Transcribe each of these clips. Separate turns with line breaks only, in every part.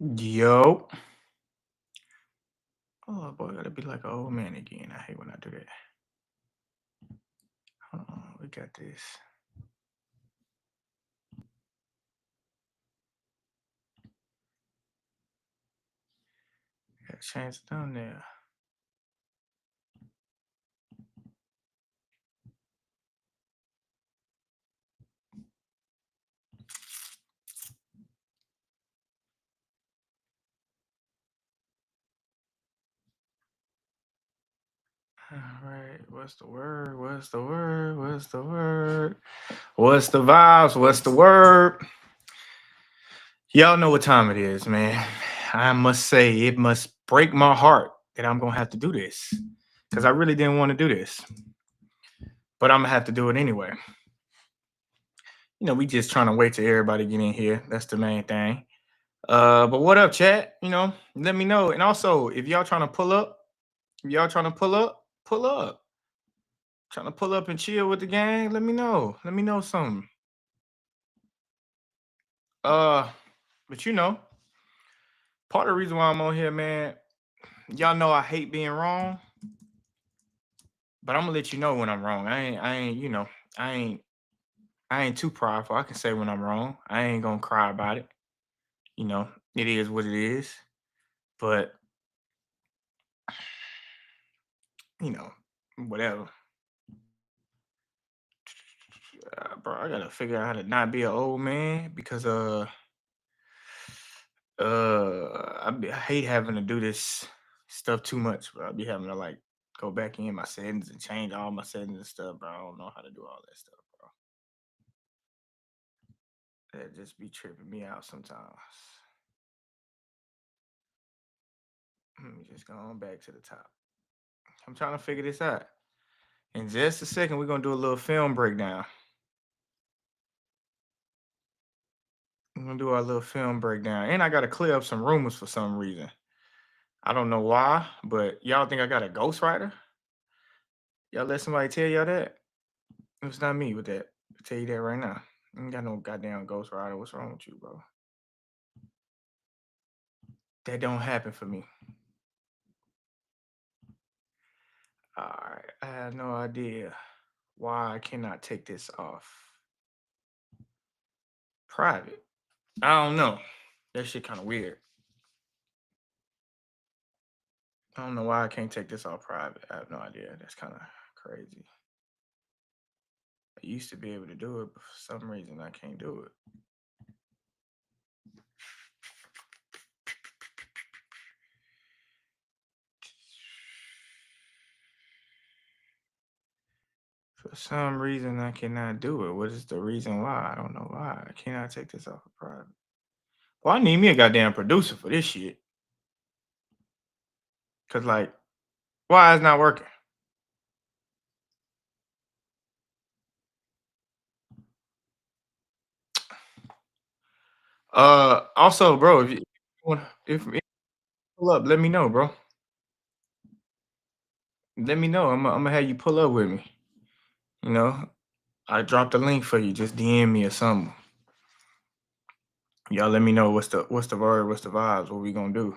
Yo. Oh boy, gotta be like an old man again. I hate when I do that. Hold on, we got this. Got chance down there. All right, what's the word? What's the word? What's the word? What's the vibes? What's the word? Y'all know what time it is, man. I must say, it must break my heart that I'm gonna have to do this because I really didn't want to do this, but I'm gonna have to do it anyway. We just trying to wait till everybody get in here. That's the main thing. But what up, chat? Let me know. And also, if y'all trying to pull up, if y'all trying to pull up, pull up. Trying to pull up and chill with the gang, let me know. Let me know something. Uh, but part of the reason why I'm on here, man, y'all know I hate being wrong, but I'm gonna let you know when I'm wrong. I ain't I ain't too prideful. I can say when I'm wrong. I ain't gonna cry about it. You know, it is what it is. But, you know, whatever. Bro, I gotta figure out how to not be an old man because I hate having to do this stuff too much, bro. I be having to like go back in my settings and change all my settings and stuff, bro. I don't know how to do all that stuff, bro. That just be tripping me out sometimes. Let me just go on back to the top. I'm trying to figure this out. In just a second, we're gonna do a little film breakdown. We're gonna do our little film breakdown. And I gotta clear up some rumors for some reason. I don't know why, but y'all think I got a ghostwriter? Y'all let somebody tell y'all that? It's not me with that. I'll tell you that right now. I ain't got no goddamn ghostwriter. What's wrong with you, bro? That don't happen for me. All right. I have no idea why I cannot take this off private. I don't know. That shit kind of weird. I don't know why I can't take this off private. I have no idea. That's kind of crazy. I used to be able to do it, but for some reason I can't do it. For some reason I cannot do it. What is the reason why? I don't know why. I cannot take this off of private. Well, I need me a goddamn producer for this shit. Cause like, why is not working? Also, bro, if you want, if pull up, let me know, bro. Let me know. I'm gonna have you pull up with me. You know, I dropped a link for you. Just DM me or something. Y'all let me know what's the word, what's the vibes, what we gonna do.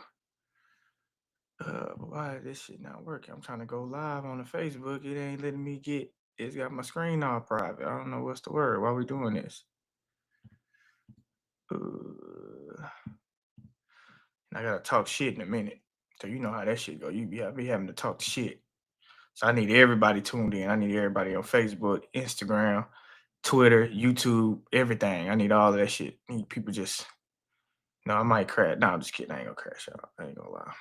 Why is this shit not working? I'm trying to go live on the Facebook. It ain't letting me get. It's got my screen all private. I don't know what's the word. Why we doing this? Uh, and I gotta talk shit in a minute. So you know how that shit go. I be having to talk shit. So I need everybody tuned in. I need everybody on Facebook, Instagram, Twitter, YouTube, everything. I need all of that shit. I need people just. No, I might crash. No, I'm just kidding. I ain't gonna crash out. I ain't gonna lie.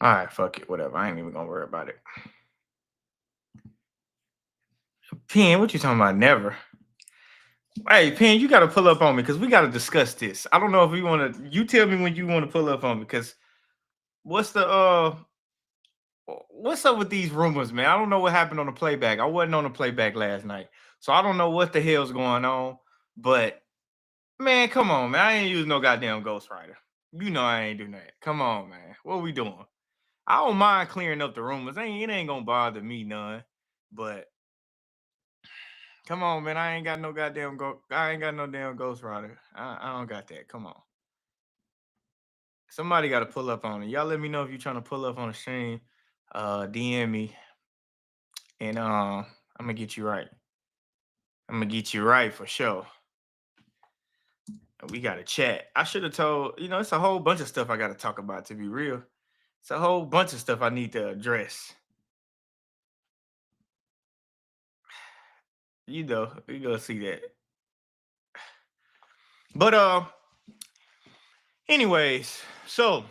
All right, fuck it. Whatever. I ain't even gonna worry about it. Pen, what you talking about? Never. Hey, Pen, you gotta pull up on me because we gotta discuss this. I don't know if we want to. You tell me when you want to pull up on me because what's the what's up with these rumors, man? I don't know what happened on the playback. I wasn't on the playback last night, so I don't know what the hell's going on. But man, come on, man. I ain't use no goddamn ghostwriter. You know I ain't doing that. Come on, man. What we doing? I don't mind clearing up the rumors. It ain't gonna bother me none. But Come on, man. I ain't got no goddamn I ain't got no damn ghostwriter. I don't got that. Come on. Somebody got to pull up on it. Y'all let me know if you're trying to pull up on the stream. DM me, and I'm gonna get you right. I'm gonna get you right for sure. We got to chat. I should have told, it's a whole bunch of stuff I got to talk about, to be real. It's a whole bunch of stuff I need to address. We gonna see that. But anyways, so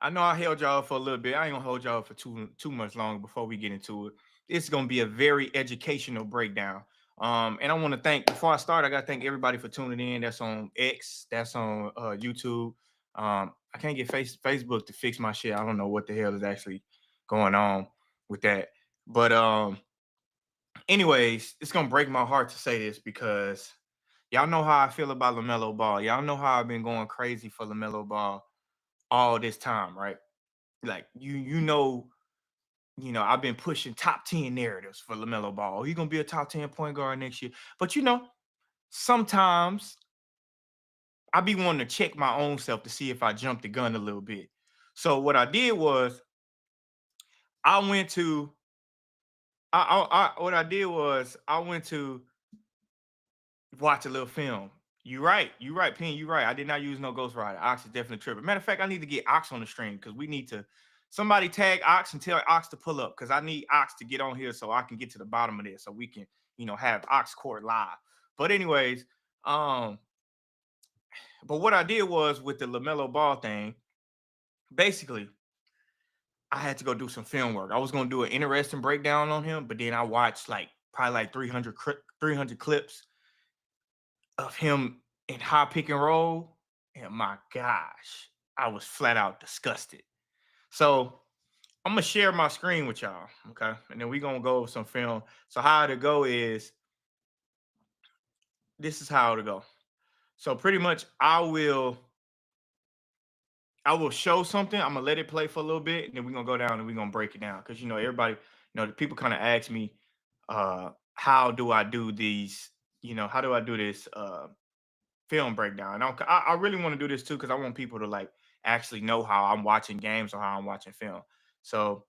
I know I held y'all for a little bit. I ain't gonna hold y'all for too much longer before we get into it. It's gonna be a very educational breakdown. And I want to thank, before I start, I gotta thank everybody for tuning in. That's on X, that's on YouTube. I can't get Facebook to fix my shit. I don't know what the hell is actually going on with that. But anyways, it's gonna break my heart to say this because y'all know how I feel about LaMelo Ball. Y'all know how I've been going crazy for LaMelo Ball all this time, right? Like I've been pushing top 10 narratives for LaMelo Ball. He's gonna be a top 10 point guard next year. But sometimes I be wanting to check my own self to see if I jumped the gun a little bit. So what I did was I went to I went to watch a little film. You right, Penn. You right. I did not use no ghostwriter. Ox is definitely tripping. Matter of fact, I need to get Ox on the stream because we need to. Somebody tag Ox and tell Ox to pull up because I need Ox to get on here so I can get to the bottom of this so we can, have Ox Court live. But anyways, but what I did was with the LaMelo Ball thing, basically, I had to go do some film work. I was gonna do an interesting breakdown on him, but then I watched probably 300 clips of him in high pick and roll, and my gosh, I was flat out disgusted. So I'm gonna share my screen with y'all, okay? And then we're gonna go over some film. So how to go is this is how to go. So pretty much I will show something. I'm gonna let it play for a little bit, and then we're gonna go down and we're gonna break it down. Cause everybody, the people kind of ask me, how do I do these, how do I do this film breakdown. And I really want to do this too because I want people to actually know how I'm watching games or how I'm watching film. So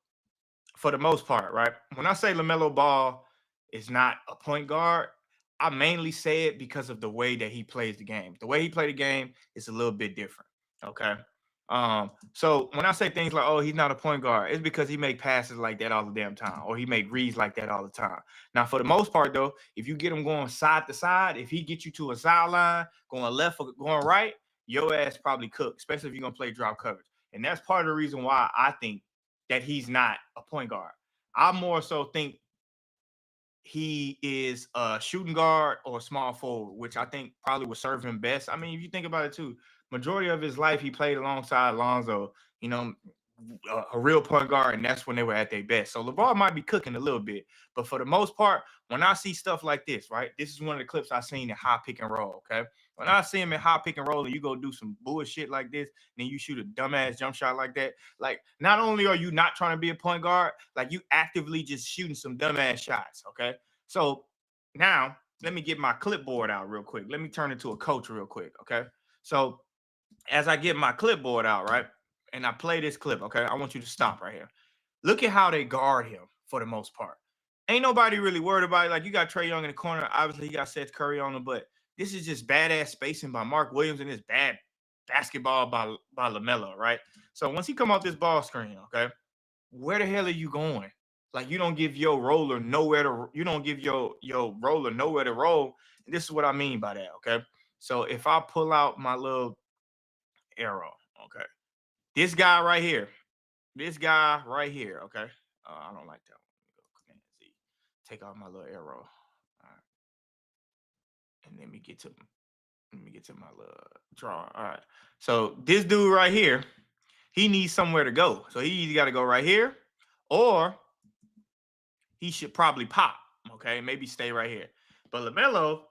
for the most part, right? When I say LaMelo Ball is not a point guard, I mainly say it because of the way that he plays the game. The way he played the game is a little bit different. Okay. So when I say things like, oh, he's not a point guard, it's because he make passes like that all the damn time, or he make reads like that all the time. Now, for the most part, though, if you get him going side to side, if he gets you to a sideline, going left or going right, your ass probably cooked, especially if you're gonna play drop coverage. And that's part of the reason why I think that he's not a point guard. I more so think he is a shooting guard or a small forward, which I think probably would serve him best. I mean, if you think about it too, majority of his life he played alongside Lonzo, a real point guard, and that's when they were at their best. So LeVar might be cooking a little bit, but for the most part, when I see stuff like this, right, this is one of the clips I seen in high pick and roll. Okay, when I see him in high pick and roll, and you go do some bullshit like this, and then you shoot a dumbass jump shot like that, like not only are you not trying to be a point guard, like you actively just shooting some dumbass shots. Okay, so now let me get my clipboard out real quick. Let me turn into a coach real quick. Okay, so as I get my clipboard out, right, and I play this clip, okay, I want you to stop right here. Look at how they guard him for the most part. Ain't nobody really worried about it. Like you got Trae Young in the corner. Obviously, he got Seth Curry on him, but this is just badass spacing by Mark Williams and this bad basketball by LaMelo, right? So once he come off this ball screen, okay, where the hell are you going? Like you don't give your roller nowhere to roll. And this is what I mean by that, okay? So if I pull out my little arrow, okay, this guy right here, okay. I don't like that one. Go Command Z. Take out my little arrow. All right. And let me get to my little drawing. All right. So this dude right here, he needs somewhere to go. So he either got to go right here, or he should probably pop. Okay, maybe stay right here. But LaMelo,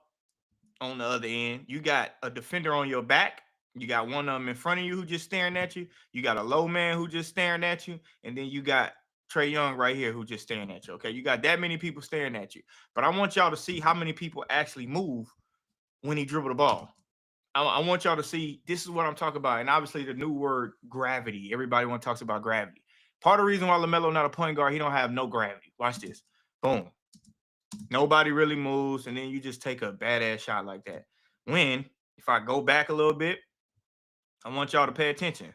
on the other end, you got a defender on your back. You got one of them in front of you who just staring at you. You got a low man who just staring at you, and then you got Trae Young right here who just staring at you. Okay, you got that many people staring at you, but I want y'all to see how many people actually move when he dribble the ball. I want y'all to see this is what I'm talking about, and obviously the new word gravity. Everybody want to talk about gravity. Part of the reason why LaMelo not a point guard, he don't have no gravity. Watch this. Boom. Nobody really moves, and then you just take a badass shot like that. When, if I go back a little bit, I want y'all to pay attention.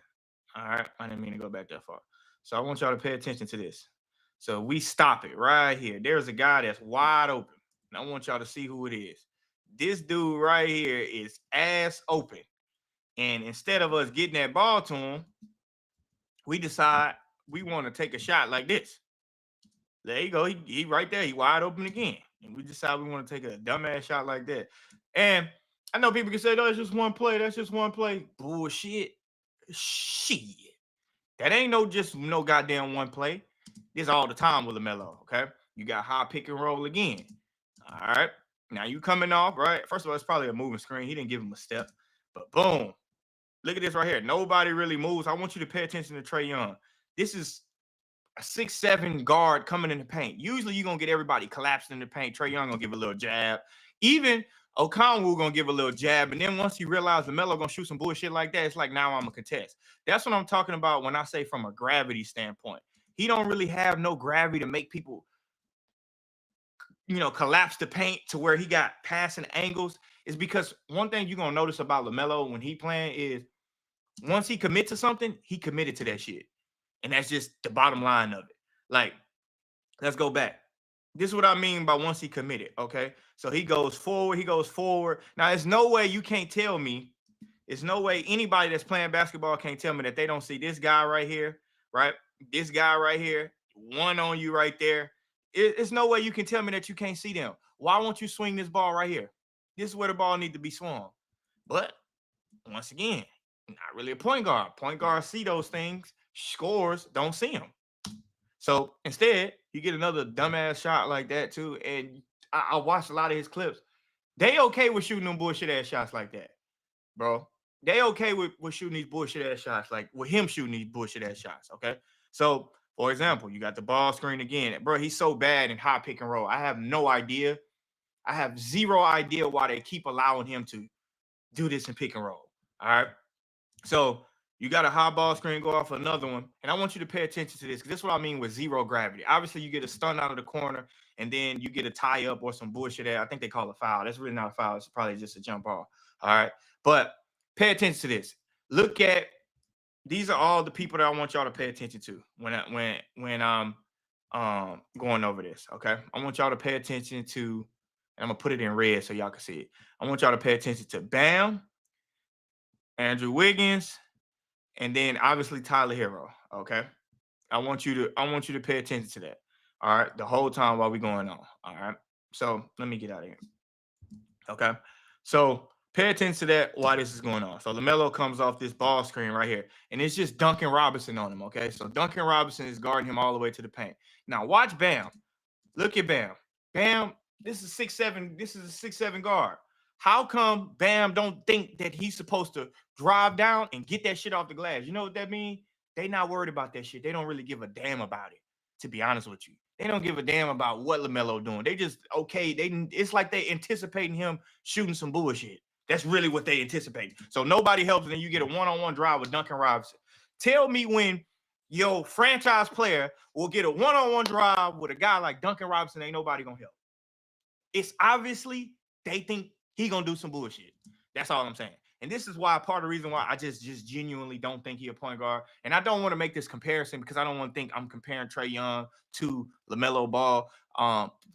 All right. I didn't mean to go back that far. So I want y'all to pay attention to this. So we stop it right here. There's a guy that's wide open. And I want y'all to see who it is. This dude right here is ass open. And instead of us getting that ball to him, we decide we want to take a shot like this. There you go. He right there. He wide open again. And we decide we want to take a dumbass shot like that. And I know people can say, "Oh, it's just one play. That's just one play." Bullshit. Shit. That ain't no goddamn one play. This all the time with LaMelo, okay? You got high pick and roll again. All right. Now you coming off, right? First of all, it's probably a moving screen. He didn't give him a step. But boom. Look at this right here. Nobody really moves. I want you to pay attention to Trae Young. This is a 6'7" guard coming in the paint. Usually you're going to get everybody collapsed in the paint. Trae Young going to give a little jab. Even O'Connell going to give a little jab. And then once he realizes LaMelo going to shoot some bullshit like that, it's like, now I'm a contest. That's what I'm talking about when I say from a gravity standpoint. He don't really have no gravity to make people, collapse the paint to where he got passing angles. Is because one thing you're going to notice about LaMelo when he playing is once he commit to something, he committed to that shit. And that's just the bottom line of it. Like, let's go back. This is what I mean by once he committed, okay? So he goes forward. Now, there's no way you can't tell me, there's no way anybody that's playing basketball can't tell me that they don't see this guy right here, right? This guy right here, one on you right there. It's no way you can tell me that you can't see them. Why won't you swing this ball right here? This is where the ball needs to be swung. But once again, not really a point guard. Point guards see those things. Scores don't see them. So instead, you get another dumbass shot like that too. And I watched a lot of his clips. They okay with shooting them bullshit ass shots like that, bro. They okay with shooting these bullshit ass shots, like with him shooting these bullshit ass shots. Okay. So, for example, you got the ball screen again. Bro, he's so bad in high pick and roll. I have no idea. I have zero idea why they keep allowing him to do this in pick and roll. All right. So you got a high ball screen, go off another one. And I want you to pay attention to this because this is what I mean with zero gravity. Obviously, you get a stun out of the corner and then you get a tie up or some bullshit there. I think they call it foul. That's really not a foul. It's probably just a jump ball. All right. But pay attention to this. Look at, these are all the people that I want y'all to pay attention to when I'm going over this. Okay. I want y'all to pay attention to, and I'm going to put it in red so y'all can see it. I want y'all to pay attention to Bam, Andrew Wiggins, and then obviously Tyler Hero. Okay. I want you to pay attention to that. All right. The whole time while we're going on. All right. So let me get out of here. Okay. So pay attention to that while this is going on. So LaMelo comes off this ball screen right here, and it's just Duncan Robinson on him. Okay. So Duncan Robinson is guarding him all the way to the paint. Now watch Bam. Look at Bam. Bam, this is 6'7". This is a 6'7" guard. How come Bam don't think that he's supposed to drive down and get that shit off the glass? You know what that means? They not worried about that shit. They don't really give a damn about it, to be honest with you. They don't give a damn about what LaMelo doing. They just, okay, it's like they anticipating him shooting some bullshit. That's really what they anticipate. So nobody helps, and then you get a one-on-one drive with Duncan Robinson. Tell me when your franchise player will get a one-on-one drive with a guy like Duncan Robinson, ain't nobody gonna help. It's obviously they think he gonna do some bullshit. That's all I'm saying. And this is why part of the reason why I just genuinely don't think he a point guard. And I don't want to make this comparison because I don't want to think I'm comparing Trae Young to LaMelo Ball.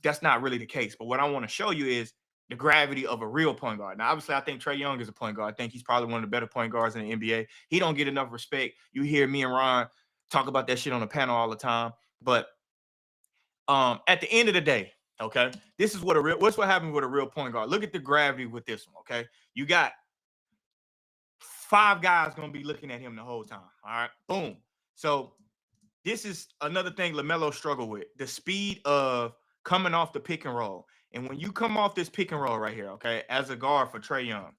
That's not really the case. But what I want to show you is the gravity of a real point guard. Now, obviously, I think Trae Young is a point guard. I think he's probably one of the better point guards in the NBA. He don't get enough respect. You hear me and Ron talk about that shit on the panel all the time. But at the end of the day, okay, this is what's what happens with a real point guard. Look at the gravity with this one, okay? You got 5 guys gonna be looking at him the whole time. All right, boom. So this is another thing LaMelo struggled with: the speed of coming off the pick and roll. And when you come off this pick and roll right here, okay, as a guard for Trae Young,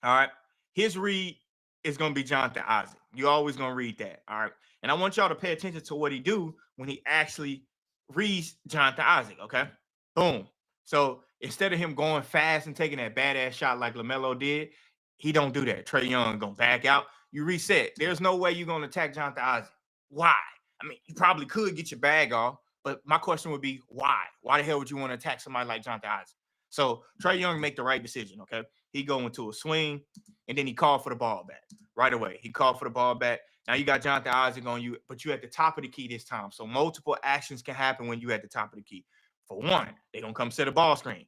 all right, his read is gonna be Jonathan Isaac. You're always gonna read that. All right. And I want y'all to pay attention to what he do when he actually reads Jonathan Isaac. Okay. Boom. So instead of him going fast and taking that badass shot like LaMelo did, he don't do that. Trae Young gonna back out. You reset. There's no way you're gonna attack Jonathan Isaac. Why? I mean, you probably could get your bag off, but my question would be why? Why the hell would you want to attack somebody like Jonathan Isaac? So Trae Young make the right decision. Okay. He go into a swing and then he called for the ball back right away. He called for the ball back. Now you got Jonathan Isaac on you, but you at the top of the key this time. So multiple actions can happen when you at the top of the key. For one, they gonna come set a ball screen,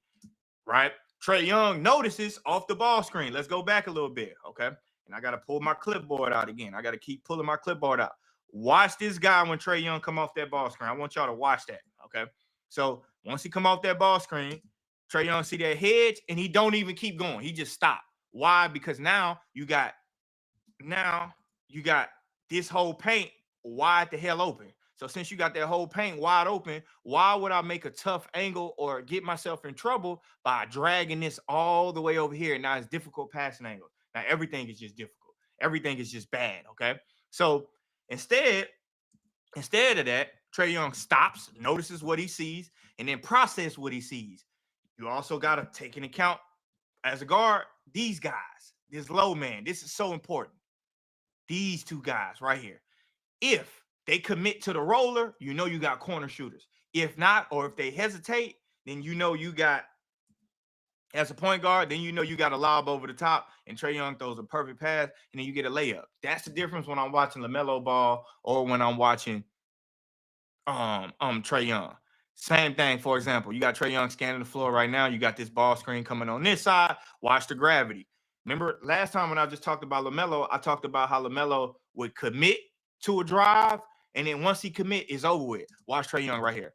right? Trae Young notices off the ball screen. Let's go back a little bit, okay? And I gotta pull my clipboard out again. I gotta keep pulling my clipboard out. Watch this guy when Trae Young come off that ball screen. I want y'all to watch that, okay? So once he come off that ball screen, Trae Young see that hedge and he don't even keep going. He just stopped. Why? Because now you got this whole paint wide the hell open. So since you got that whole paint wide open, why would I make a tough angle or get myself in trouble by dragging this all the way over here? Now it's difficult passing angle. Now everything is just difficult. Everything is just bad. Okay. So instead of that, Trae Young stops, notices what he sees, and then process what he sees. You also got to take into account as a guard, these guys, this low man. This is so important. These two guys right here. If they commit to the roller, you know you got corner shooters. If not, or if they hesitate, then you know you got, as a point guard, then you know you got a lob over the top, and Trae Young throws a perfect pass, and then you get a layup. That's the difference when I'm watching LaMelo Ball or when I'm watching Trae Young. Same thing, for example, you got Trae Young scanning the floor right now. You got this ball screen coming on this side. Watch the gravity. Remember last time when I just talked about LaMelo, I talked about how LaMelo would commit to a drive, and then once he commit, it's over with. Watch Trae Young right here.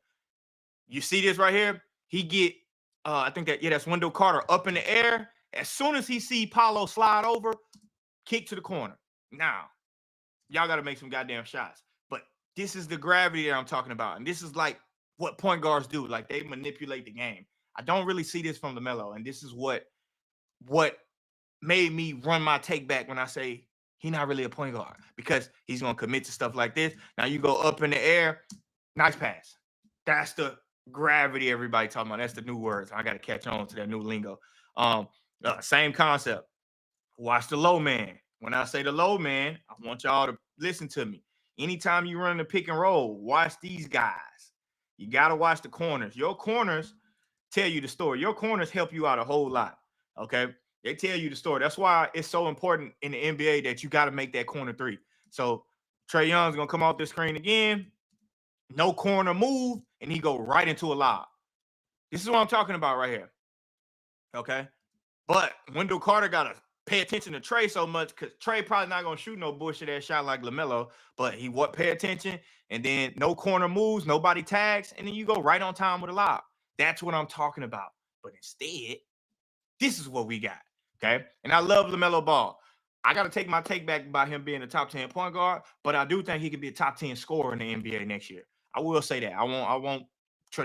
You see this right here? He get, I think that's Wendell Carter up in the air. As soon as he see Paolo slide over, kick to the corner. Now, y'all got to make some goddamn shots. But this is the gravity that I'm talking about. And this is like what point guards do. Like they manipulate the game. I don't really see this from LaMelo. And this is what made me run my take back when I say he's not really a point guard because he's going to commit to stuff like this. Now you go up in the air. Nice pass. That's the gravity everybody talking about. That's the new words. I got to catch on to that new lingo. Same concept. Watch the low man. When I say the low man, I want y'all to listen to me. Anytime you run the pick and roll, watch these guys. You got to watch the corners. Your corners tell you the story. Your corners help you out a whole lot. Okay. They tell you the story. That's why it's so important in the NBA that you got to make that corner three. So Trae Young's going to come off the screen again. No corner move. And he go right into a lob. This is what I'm talking about right here. Okay. But Wendell Carter got to pay attention to Trae so much because Trae probably not going to shoot no bullshit ass shot like LaMelo, but he would pay attention and then no corner moves, nobody tags, and then you go right on time with a lob. That's what I'm talking about. But instead, this is what we got, okay? And I love LaMelo Ball. I got to take my take back about him being a top 10 point guard, but I do think he could be a top 10 scorer in the NBA next year. I will say that. I won't.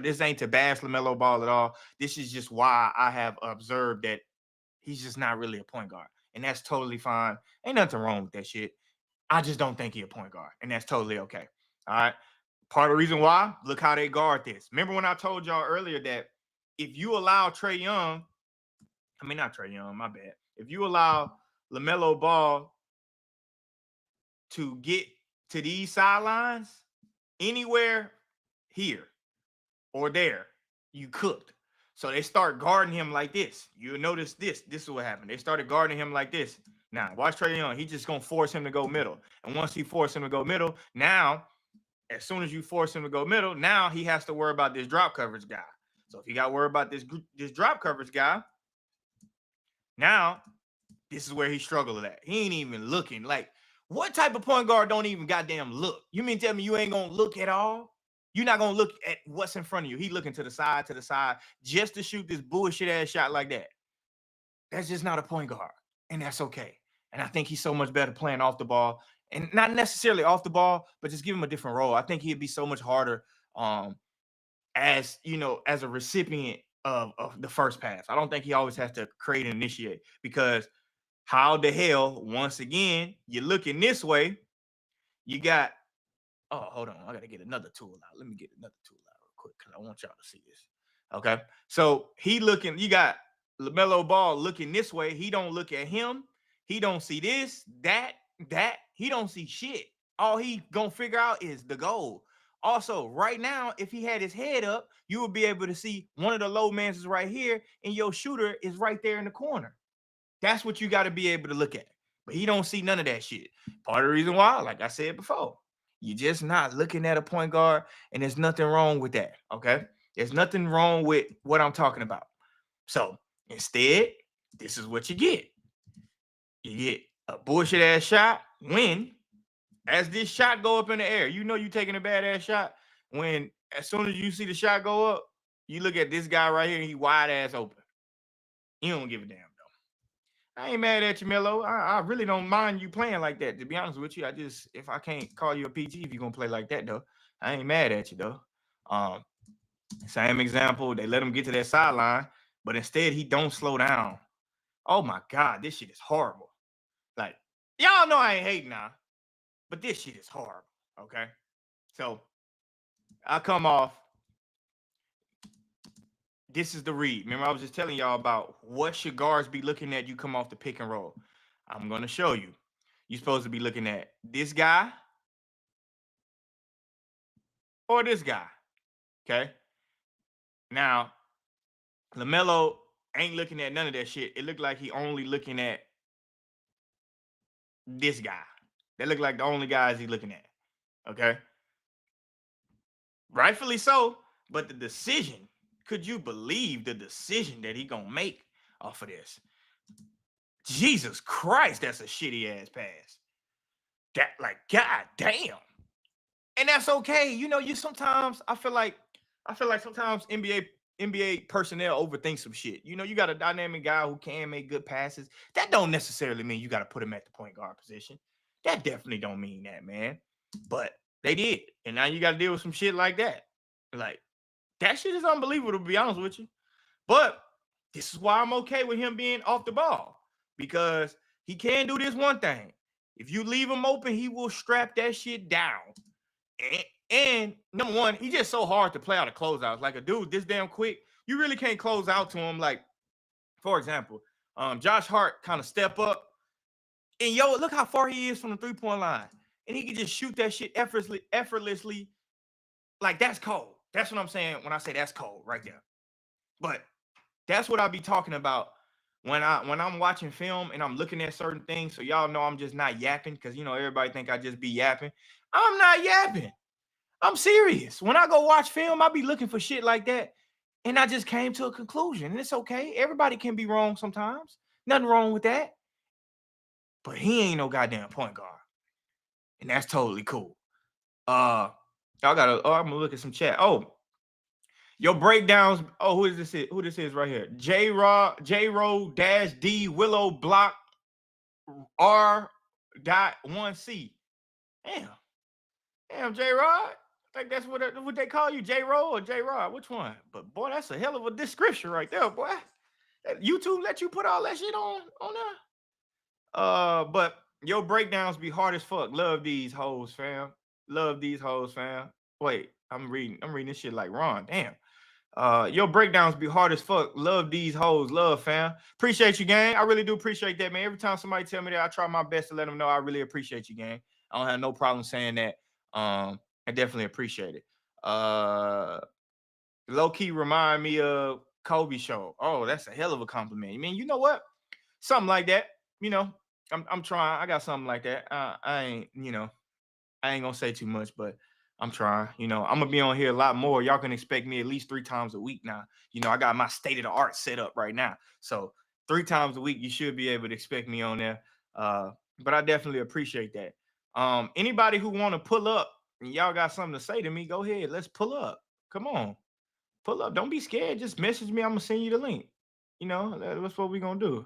This ain't to bash LaMelo Ball at all. This is just why I have observed that he's just not really a point guard. And that's totally fine. Ain't nothing wrong with that shit. I just don't think he's a point guard. And that's totally okay. All right. Part of the reason why, look how they guard this. Remember when I told y'all earlier that if you allow Trae Young, not Trae Young, my bad. If you allow LaMelo Ball to get to these sidelines anywhere here or there, you cooked. So they start guarding him like this. You'll notice this. This is what happened. They started guarding him like this. Now, watch Trae Young. He's just going to force him to go middle. And once he forces him to go middle, now, as soon as you force him to go middle, now he has to worry about this drop coverage guy. So if he got to worry about this drop coverage guy, now this is where he struggled at. He ain't even looking. Like, what type of point guard don't even goddamn look? You mean tell me you ain't going to look at all? You're not going to look at what's in front of you. He looking to the side, just to shoot this bullshit ass shot like that. That's just not a point guard. And that's okay. And I think he's so much better playing off the ball. And not necessarily off the ball, but just give him a different role. I think he'd be so much harder as a recipient of the first pass. I don't think he always has to create and initiate because How the hell, once again, you're looking this way, you got, oh, hold on, I gotta get another tool out. Let me get another tool out real quick because I want y'all to see this. Okay, so he looking, you got LaMelo Ball looking this way. He don't look at him. He don't see this, that. He don't see shit. All he gonna figure out is the goal. Also, right now, if he had his head up, you would be able to see one of the low mans is right here, and your shooter is right there in the corner. That's what you got to be able to look at. But he don't see none of that shit. Part of the reason why, like I said before, you're just not looking at a point guard, and there's nothing wrong with that. Okay, there's nothing wrong with what I'm talking about. So instead, this is what you get. You get a bullshit ass shot when, as this shot go up in the air, you know you taking a badass shot when, as soon as you see the shot go up, you look at this guy right here, he wide ass open. You don't give a damn. I ain't mad at you, Melo. I really don't mind you playing like that. To be honest with you, if I can't call you a PG if you're gonna play like that though, I ain't mad at you though. Same example, they let him get to that sideline, but instead he don't slow down. Oh my God, this shit is horrible. Like, y'all know I ain't hating now, but this shit is horrible. Okay, so I come off. This is the read. Remember, I was just telling y'all about what should guards be looking at you come off the pick and roll. I'm gonna show you. You're supposed to be looking at this guy or this guy. Okay. Now, LaMelo ain't looking at none of that shit. It looked like he only looking at this guy. That look like the only guys he looking at. Okay. Rightfully so. But the decision, could you believe the decision that he gonna make off of this? Jesus Christ, that's a shitty ass pass. That, like, God damn. And that's okay. You know, you sometimes I feel like sometimes NBA personnel overthink some shit. You know, you got a dynamic guy who can make good passes. That don't necessarily mean you got to put him at the point guard position. That definitely don't mean that, man. But they did. And now you got to deal with some shit like that. Like, that shit is unbelievable, to be honest with you. But this is why I'm okay with him being off the ball. Because he can do this one thing. If you leave him open, he will strap that shit down. And number one, he's just so hard to play out of closeouts. Like, a dude this damn quick, you really can't close out to him. Like, for example, Josh Hart kind of step up, and yo, look how far he is from the 3-point line, and he can just shoot that shit effortlessly. Like, that's cold. That's what I'm saying when I say that's cold right there. But that's what I be talking about when I'm watching film and I'm looking at certain things. So y'all know I'm just not yapping, because you know everybody think I just be yapping. I'm not yapping. I'm serious. When I go watch film, I be looking for shit like that. And I just came to a conclusion. And it's okay. Everybody can be wrong sometimes. Nothing wrong with that. But he ain't no goddamn point guard. And that's totally cool. Y'all gotta, I'm gonna look at some chat. Oh, your breakdowns. Oh, who is this? Who this is right here? J-Ro dash D Willow Block R.1C. Damn, J-Rod. I think that's what they call you, J-Ro or J-Rod. Which one? But boy, that's a hell of a description right there, boy. YouTube let you put all that shit on there. But your breakdowns be hard as fuck. Love these hoes, fam. Love these hoes, fam. Wait, I'm reading this shit like Ron. Damn. Your breakdowns be hard as fuck. Love these hoes. Love, fam. Appreciate you, gang. I really do appreciate that, man. Every time somebody tell me that, I try my best to let them know I really appreciate you, gang. I don't have no problem saying that. I definitely appreciate it. Low-key remind me of Kobe show. Oh, that's a hell of a compliment. I mean, you know what? Something like that. You know, I'm trying. I got something like that. I ain't, I ain't gonna say too much, but I'm trying. You know, I'm gonna be on here a lot more. Y'all can expect me at least 3 times a week now. You know, I got my state of the art set up right now. So 3 times a week, you should be able to expect me on there. But I definitely appreciate that. Anybody who want to pull up and y'all got something to say to me, go ahead. Let's pull up. Come on. Pull up. Don't be scared. Just message me. I'm gonna send you the link. You know, that's what we're gonna do.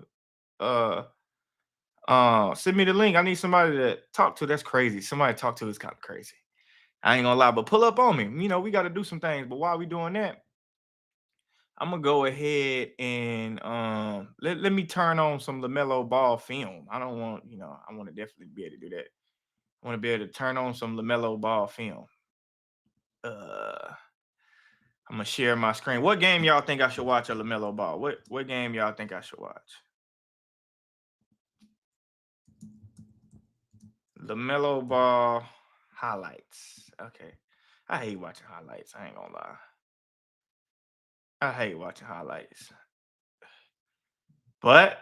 Send me the link. I need somebody to talk to. That's crazy. Somebody to talk to is kind of crazy. I ain't gonna lie, but pull up on me. You know, we got to do some things. But while we doing that, I'm gonna go ahead and let me turn on some LaMelo Ball film. I don't want, I want to definitely be able to do that. I want to be able to turn on some LaMelo Ball film. I'm gonna share my screen. What game y'all think I should watch of LaMelo Ball? What game y'all think I should watch? LaMelo Ball highlights. Okay. I hate watching highlights. I ain't gonna lie. I hate watching highlights. But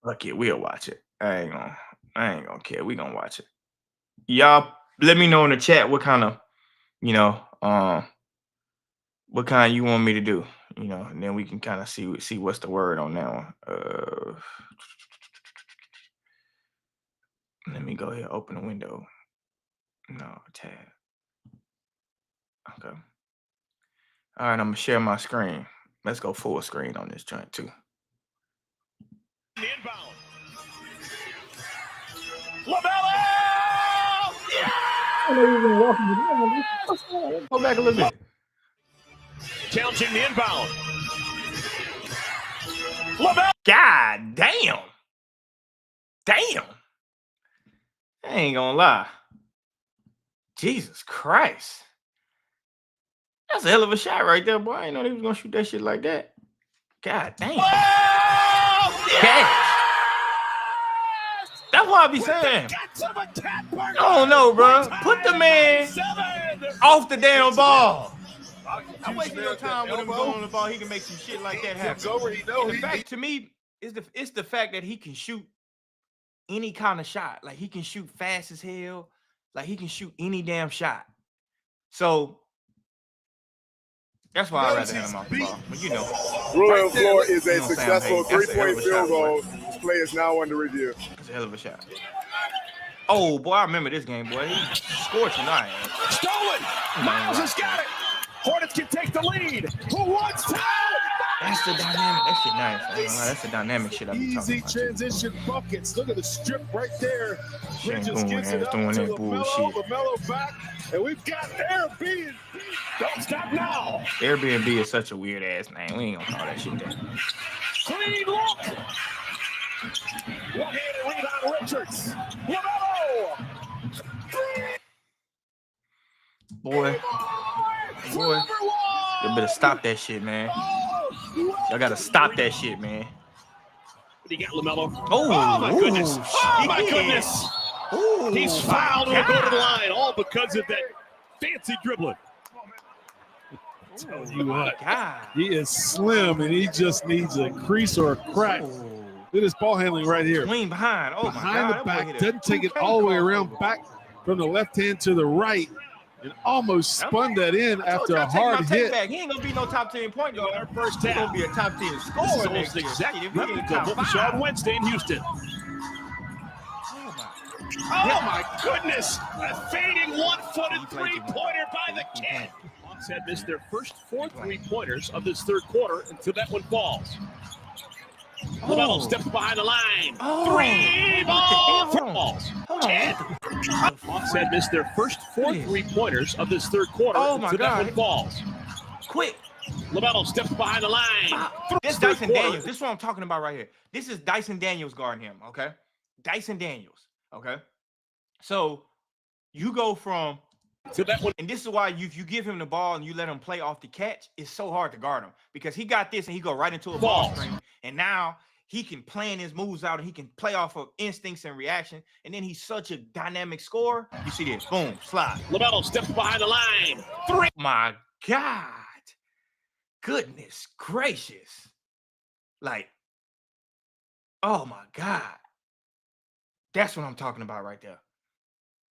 fuck it, we'll watch it. I ain't gonna care. We gonna watch it. Y'all let me know in the chat what kind of, what kind you want me to do. And then we can kind of see what's the word on that one. Let me go ahead, open the window. No, tab. Okay. All right, I'm gonna share my screen. Let's go full screen on this joint too.
The inbound. LaMelo!
Yeah! Go back a little bit.
Challenging the inbound. LaMelo!
God damn. Damn. I ain't gonna lie. Jesus Christ. That's a hell of a shot right there, boy. I didn't know he was gonna shoot that shit like that. God damn.
Oh,
yes! That's what I be saying. I don't know, bro. Put the man off the damn ball. I'm wasting your time with him going on the ball. He can make some shit like that happen. And the fact to me is it's the fact that he can shoot any kind of shot. Like he can shoot fast as hell. Like he can shoot any damn shot. So that's why I'd rather have him off the ball. But
Ruling floor is a successful three-point field goal. This play is now under review.
That's a hell of a shot. Oh boy, I remember this game, boy. He scored tonight.
Stolen. Miles has got it. Hornets can take the lead. Who wants time?
That's the dynamic. That shit nice. That's the dynamic shit I've been talking
Easy
about.
transition buckets. Look at the strip right there. Bridges gets it up to
doing that
LaMelo.
bullshit.
LaMelo back, and we've got Airbnb.
Don't stop now.
Airbnb is such a weird ass name. We ain't gonna call that shit that.
Clean look. One-handed rebound, Richards. LaMelo.
Boy, you better stop that shit, man. Y'all gotta stop that shit, man.
He got LaMelo.
Oh
my goodness. Oh my
shit.
goodness.
Ooh,
He's fouled and will go to the line, all because of that fancy dribbling.
Tell you what,
God.
he is slim, and he just needs a crease or a crack. Look at this ball handling right here.
Clean behind. Oh
Behind
my God.
the back, doesn't take it all the way around, back from the left hand to the right, and almost spun that in after a hard hit.
He ain't gonna be no top 10 point guard.
Our first
He's
half.
gonna be a top 10 scorer.
This is almost exactly what we saw on Wednesday in Houston. Oh my goodness! A fading one-footed three-pointer by the kid. Hawks had missed their first 4 3-pointers of this third quarter until that one falls. LaMelo steps behind the line. Three ball falls. Hawks had missed their first 4 3-pointers of this third quarter until that one falls.
Quick.
LaMelo steps behind the line.
This Dyson Daniels. This is what I'm talking about right here. This is Dyson Daniels guarding him, okay? Dyson Daniels, okay? So you go from
to that one,
and this is why you give him the ball and you let him play off the catch, it's so hard to guard him because he got this and he go right into a ball screen, and now he can plan his moves out and he can play off of instincts and reaction, and then he's such a dynamic scorer. You see this, boom, slide.
LaMelo steps behind the line.
Three. My God, goodness gracious, like, oh my God, that's what I'm talking about right there.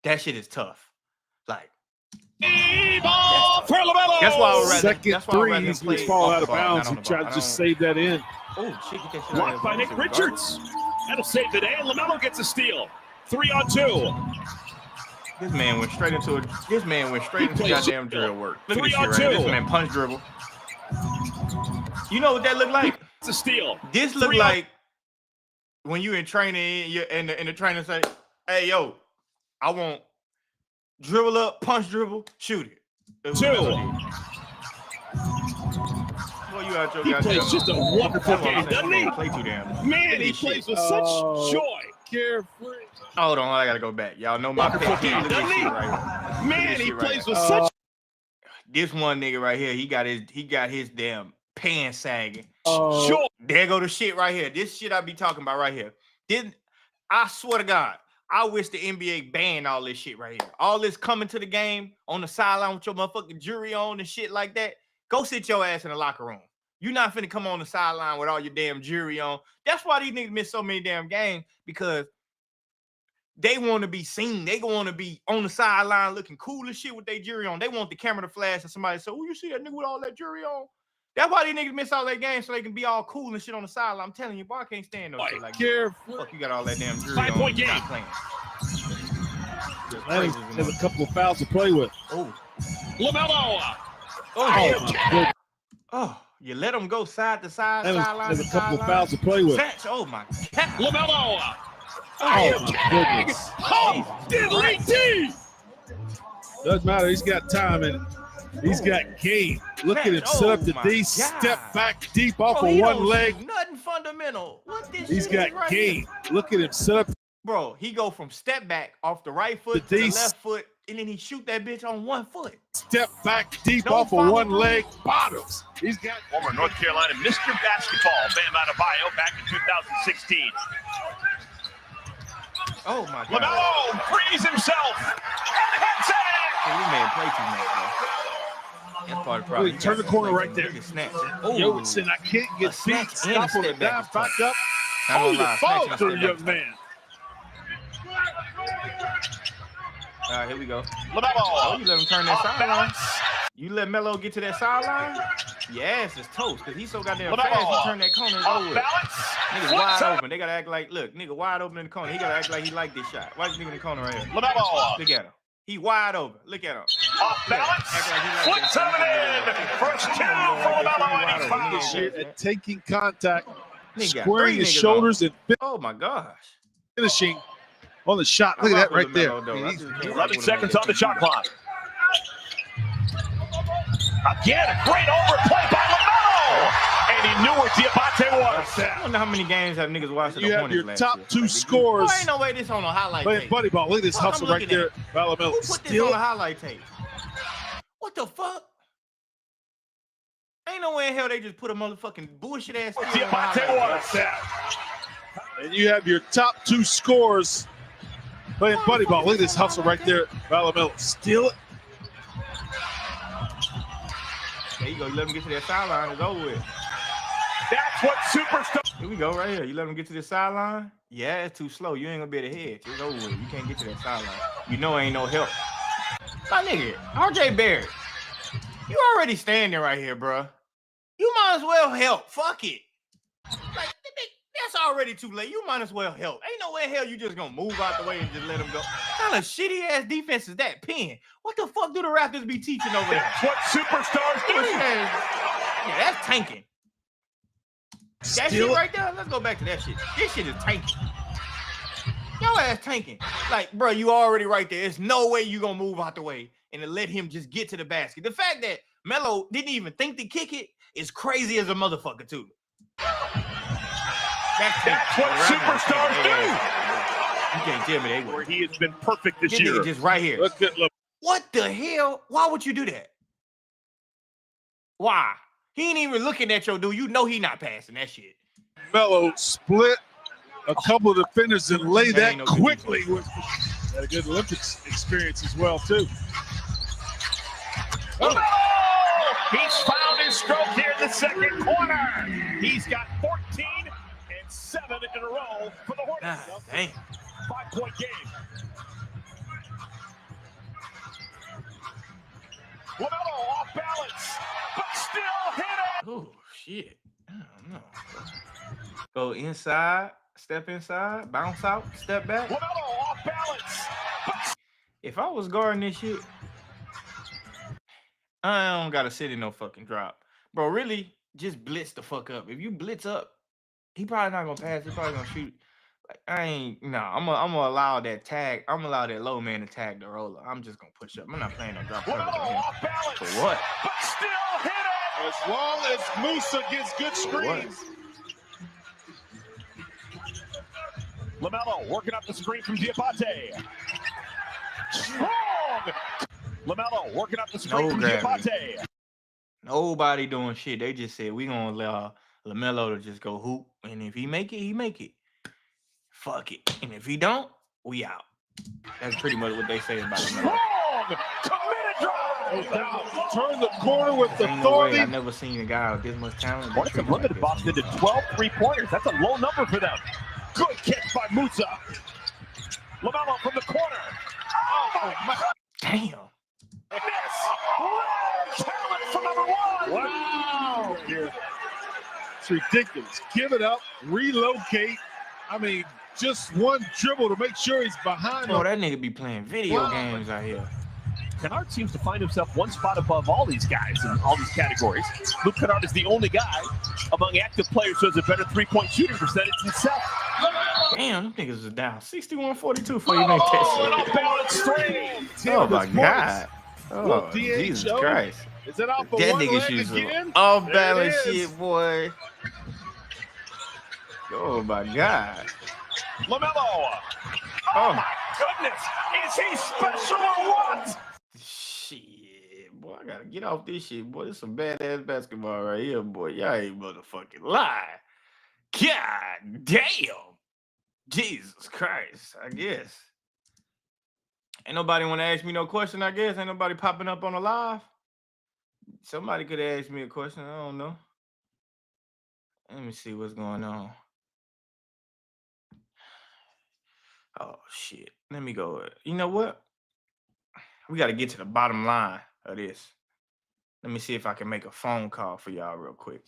That shit is tough. Like,
ball for LaMelo.
That's why I would rather.
Second
That's why I'd rather
three,
play
he's fall out of
off the ball,
bounds.
not
He
on the
tried
ball.
to just save that in.
Oh shit! Get that shit
Blocked by Nick Richards. That'll save the day. LaMelo gets a steal. 3-on-2.
This man went straight into goddamn drill work. Look at this shit
3-on-2.
right here. This man punch dribble. You know what that look like?
It's a steal.
This look like when you in training and the trainer say, "Hey yo, I want dribble up, punch dribble, shoot it."
2.
Boy, you out your
He
goddamn
plays just a wonderful game, doesn't he?
Play too damn.
Man, he plays with such joy.
Carefree.
Hold on, I gotta go back. Y'all know my
Wonderful
pet.
game,
Look at
doesn't
this
he?
shit right here.
Man, he plays with such.
This one nigga right here, he got his damn pants sagging.
Joy.
There go the shit right here. This shit I be talking about right here. I swear to God, I wish the NBA banned all this shit right here. All this coming to the game on the sideline with your motherfucking jury on and shit like that. Go sit your ass in the locker room. You're not finna come on the sideline with all your damn jury on. That's why these niggas miss so many damn games, because they want to be seen. They want to be on the sideline looking cool as shit with their jury on. They want the camera to flash and somebody say, "Oh, you see that nigga with all that jury on?" That's why these niggas miss all their games, so they can be all cool and shit on the sideline. I'm telling you, boy, I can't stand no shit like that. Fuck, you got all that damn jury on.
5-point game.
Not playing.
There's a couple of fouls to play with.
Oh.
LaMelo.
Oh, you let them go side to side,
There's a couple of fouls to play with.
Oh my God.
LaMelo.
Oh, my goodness.
Oh, diddly D.
Doesn't matter. He's got time and he's got game. Look at him set up the D, step back deep off of one leg.
Nothing fundamental. What this
He's got
right
game.
Here?
Look at him set up.
Bro, he go from step back off the right foot to the left foot, and then he shoot that bitch on one foot.
Step back deep off of one leg. Bottoms. He's got
Former North Carolina Mr. Basketball, Bam Adebayo, back in 2016.
Oh my God.
LaMelo frees himself and hits it.
We may play too much, bro. That's part of the problem.
Turn the corner right there.
Oh,
Jovicin, I can't get beat. Stop on the down, back up.
Oh,
You fall to the young man.
All right, here we go.
LaMelo.
Oh, you let him turn that sideline. You let Melo get to that sideline? Yes, it's toast, because he's so goddamn fast. He turn that corner over. Nigga's wide open. They gotta act like, look, nigga wide open in the corner. He gotta act like he like this shot. Watch nigga in the corner right here.
LaMelo.
Look at him. He wide open. Look at him.
Off balance. Flips it in. First two for LaMelo, and he's fouled.
At taking contact,
Nigga,
squaring his shoulders and
oh my gosh.
finishing on the shot. Look at that right there.
11 seconds on the shot clock. Again, a great overplay by LaMelo. And he knew where Diabate was.
I wonder how many games have niggas watched
You have your top
year.
two scores.
Ain't no way this on a highlight
Playing
tape.
buddy ball. Look at this hustle right there.
Who put this on a highlight tape? What the fuck? Ain't no way in hell they just put a motherfucking bullshit ass thing on a highlight tape.
And you have your top two scores playing buddy ball. Look at this hustle right there. LaMelo. Steal it.
There you go. You let him get to that sideline. It's over with.
That's what superstar.
Here we go right here. You let him get to the sideline. Yeah, it's too slow. You ain't gonna be able to head. It's over with. You can't get to that sideline. You know ain't no help. My nigga, RJ Barrett, you already standing right here, bro. You might as well help. Fuck it. Like, that's already too late. You might as well help. Ain't no way in hell you just gonna move out the way and just let him go. What kind of shitty ass defense is that? Penn. What the fuck do the Raptors be teaching over there?
That's what superstars do.
Yeah, that's tanking. That shit right there, let's go back to that shit. This shit is tanking. Your ass tanking. Like, bro, you already right there. There's no way you gonna move out the way and then let him just get to the basket. The fact that Melo didn't even think to kick it is crazy as a motherfucker, too.
That's what superstars do.
You can't tell me they
Where
were.
he has been perfect this year.
Just right here.
Look at LaMelo.
What the hell? Why would you do that? Why? He ain't even looking at your dude. You know he not passing that shit.
Melo split a couple of defenders and lay that
no
quickly. Had a good Olympics experience as well, too.
LaMelo! He's found his stroke here in the second quarter. He's got 14 and 7 in a row for the Hornets.
Damn.
5-point game. LaMelo off balance, but still hit it.
Oh, shit. I don't know. Go inside, step inside, bounce out, step back.
LaMelo off balance.
If I was guarding this shit, I don't gotta sit in no fucking drop. Bro, really, just blitz the fuck up. If you blitz up, he probably not gonna pass. He probably gonna shoot. Like, I'm gonna allow that tag. I'm gonna allow that low man to tag the roller. I'm just gonna push up. I'm not playing no drop coverage on him.
LaMelo off balance.
For what?
But still hit it.
As long as Musa gets good screens.
LaMelo working up the screen from Diabate. Strong! LaMelo working up the screen from Diabate.
Nobody doing shit. They just said we gonna allow LaMelo to just go hoop, and if he make it, he make it. Fuck it, and if he don't, we out. That's pretty much what they say about LaMelo.
Committed drive!
Turn the corner with
Ain't
authority.
no way. I never seen a guy with this much talent.
Hornets have limited Boston to 12 3-pointers. That's a low number for them. Good catch by Musa. LaMelo from the corner. Oh my!
Damn.
Talent for number one.
Wow. It's ridiculous. Give it up. Relocate. I mean, just one dribble to make sure he's behind him.
Oh, that nigga be playing video games out here.
Kennard seems to find himself one spot above all these guys in all these categories. Luke Kennard is the only guy among active players who has a better three-point shooting percentage himself.
Damn, them niggas is down 61-42 for you make that shit. Oh my God. Oh, Jesus Christ.
Is it off of
That
one
nigga
leg
shoots
again?
off balance shit, boy. Oh my God.
LaMelo. Oh my goodness. Is he special or what?
Shit, boy, I gotta get off this shit, boy. This some badass basketball right here, boy. Y'all ain't motherfucking lie. God damn. Jesus Christ, I guess. Ain't nobody want to ask me no question, I guess. Ain't nobody popping up on the live. Somebody could ask me a question. I don't know. Let me see what's going on. Oh, shit. Let me go. You know what? We got to get to the bottom line of this. Let me see if I can make a phone call for y'all real quick.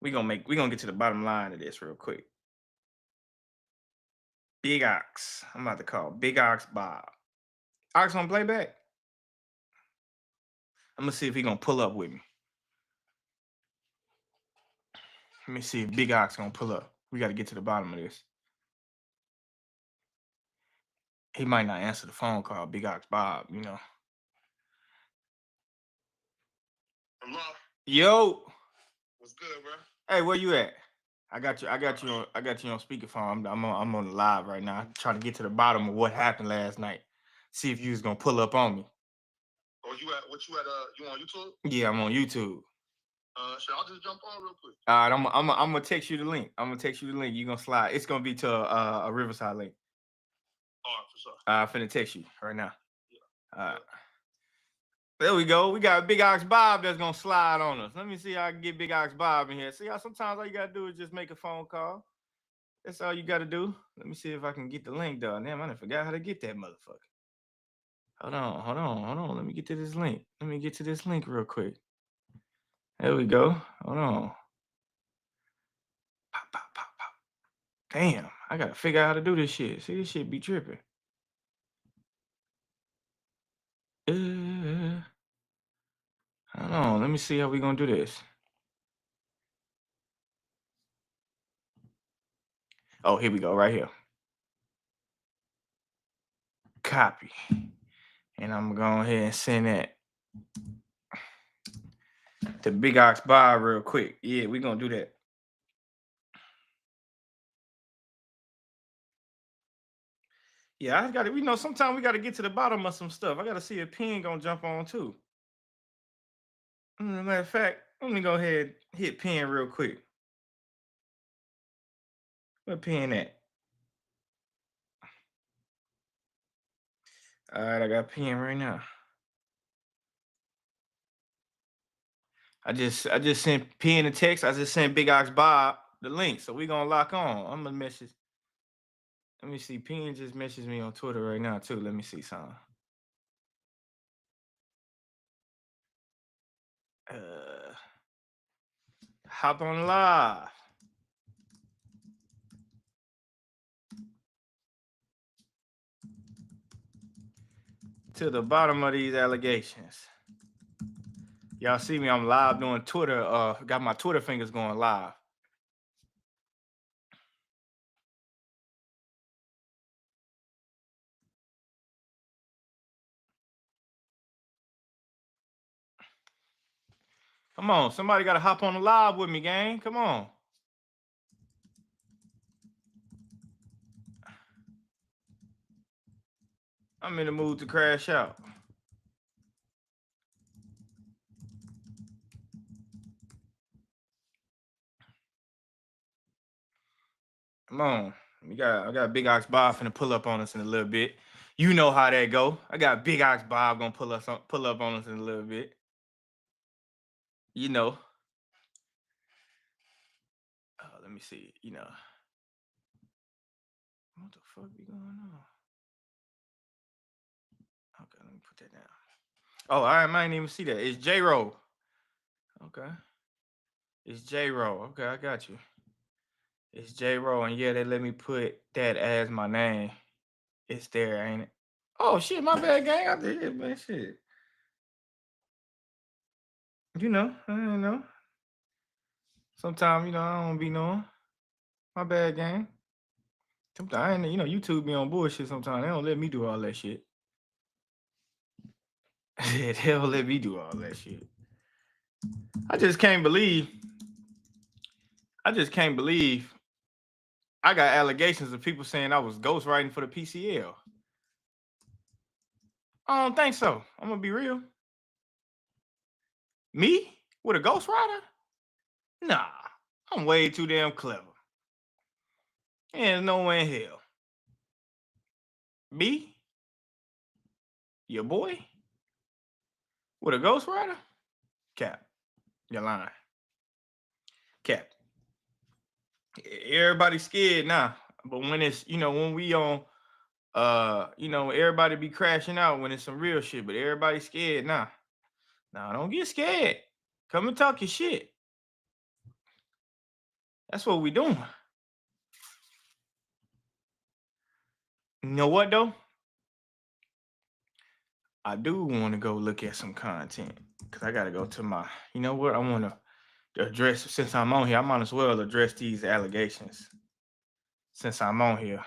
We're gonna get to the bottom line of this real quick. Big Ox. I'm about to call Big Ox Bob. Ox on playback? I'm gonna see if he gonna pull up with me. Let me see if Big Ox gonna pull up. We got to get to the bottom of this. He might not answer the phone call, Big Ox Bob, you know.
Hello.
Yo.
What's good, bro?
Hey, where you at? I got you on speakerphone. I'm on the live right now. I'm trying to get to the bottom of what happened last night. See if you was gonna pull up on me.
Oh, you on YouTube?
Yeah, I'm on YouTube.
Shit, I'll just jump on real quick.
All right, I'm gonna text you the link. You're gonna slide. It's gonna be to a Riverside link.
All right, for sure.
I'm finna text you right now.
Yeah.
All right. There we go. We got Big Ox Bob that's gonna slide on us. Let me see how I can get Big Ox Bob in here. See how sometimes all you gotta do is just make a phone call. That's all you gotta do. Let me see if I can get the link though. Damn, I done forgot how to get that motherfucker. Hold on. Let me get to this link real quick. There we go. Hold on. Pop. Damn, I gotta figure out how to do this shit. See, this shit be tripping. Hold on, let me see how we gonna do this. Oh, here we go, right here. Copy. And I'm gonna go ahead and send that to Big Ox Bob real quick. Yeah, we gonna do that. Yeah, I gotta, sometimes we gotta get to the bottom of some stuff. I gotta see if Pen gonna jump on too. Matter of fact, let me go ahead and hit Pen real quick. Where Pen at? All right, I got Pen right now. I just sent Pen a text. I just sent Big Ox Bob the link, so we gonna lock on. I'm gonna message. Let me see. Pen just messaged me on Twitter right now too. Let me see something. Hop on live. To the bottom of these allegations. Y'all see me, I'm live doing Twitter. Got my Twitter fingers going live. Come on, somebody got to hop on the live with me, gang. Come on. I'm in the mood to crash out. Come on. I got Big Ox Bob finna pull up on us in a little bit. You know how that go. I got Big Ox Bob gonna pull up on us in a little bit. You know. Let me see. You know. What the fuck be going on? Okay, let me put that down. Oh, all right, I might even see that. It's J-Ro. Okay. It's J-Ro. Okay, I got you. It's J-Ro, and yeah, they let me put that as my name. It's there, ain't it? Oh shit, my bad, gang. I did it, man. Shit. You know, I don't know. Sometimes, I don't be knowing. My bad, gang. Sometimes, YouTube be on bullshit sometimes. They don't let me do all that shit. They don't let me do all that shit. I just can't believe I got allegations of people saying I was ghostwriting for the PCL. I don't think so. I'm gonna be real. Me? With a ghostwriter? Nah. I'm way too damn clever. There's no way in hell. Me? Your boy? With a ghostwriter? Cap. You're lying. Cap. Everybody's scared now. But when it's, when we on everybody be crashing out when it's some real shit, but everybody's scared now. Nah, don't get scared. Come and talk your shit. That's what we doing. You know what though? I do want to go look at some content because I gotta go to my, you know what? I want to address, since I'm on here, I might as well address these allegations. Since I'm on here.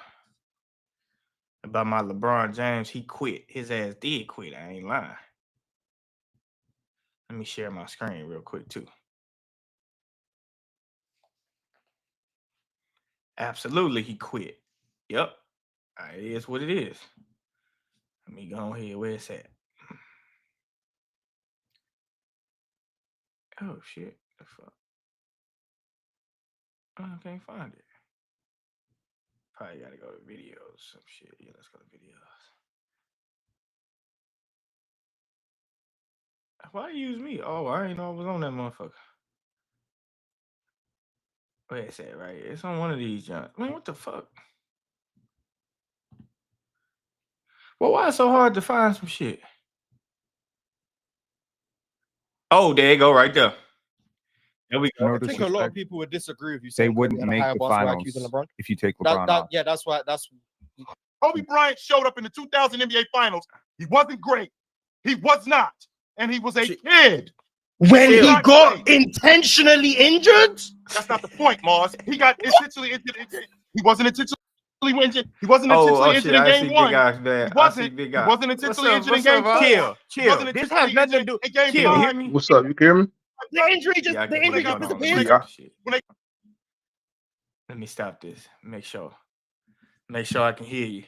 About my LeBron James, he quit. His ass did quit. I ain't lying. Let me share my screen real quick too. Absolutely, he quit. Yep. It is what it is. Let me go ahead. Where it's at? Oh shit. The fuck? Oh, I can't find it. Probably gotta go to videos. Some shit. Yeah, let's go to videos. Why you use me? Oh, I ain't know I was on that motherfucker. Where it's at, right? It's on one of these jumps. Man, what the fuck? Well, why is it so hard to find some shit? Oh, there you go, right there. There we go.
No
I think a lot of
disrespect.
people would disagree with you.
They
saying Kobe
wouldn't
had a
make
higher
the
basketball
finals
IQ than LeBron.
if you take LeBron off.
Yeah, that's why. That's
Kobe Bryant showed up in the 2000 NBA Finals. He wasn't great. He was not. And he was a kid.
when
He
he
not
got
great.
intentionally injured.
That's not the point, Mars. He got intentionally injured. He wasn't intentionally injured. He wasn't intentionally injured in game one. He wasn't intentionally injured in game four.
Chill. This has nothing to do.
In game
Chill.
five.
What's up? You hear me?
The injury just disappeared.
Let me stop this. Make sure I can hear you.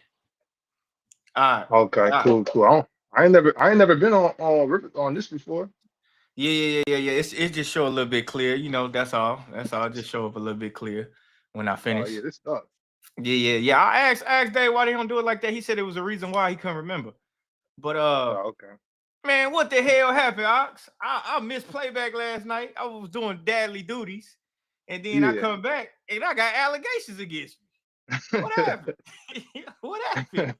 All right.
Okay, cool. I ain't never been on this before.
Yeah. It just show a little bit clear. That's all. Just show up a little bit clear when I finish.
Oh yeah, this stuff.
Yeah. I asked Dave why they don't do it like that. He said it was a reason why he couldn't remember. But
okay.
man, what the hell happened, Ox? I missed playback last night. I was doing dadly duties, and then I come back and I got allegations against me. What happened? What happened?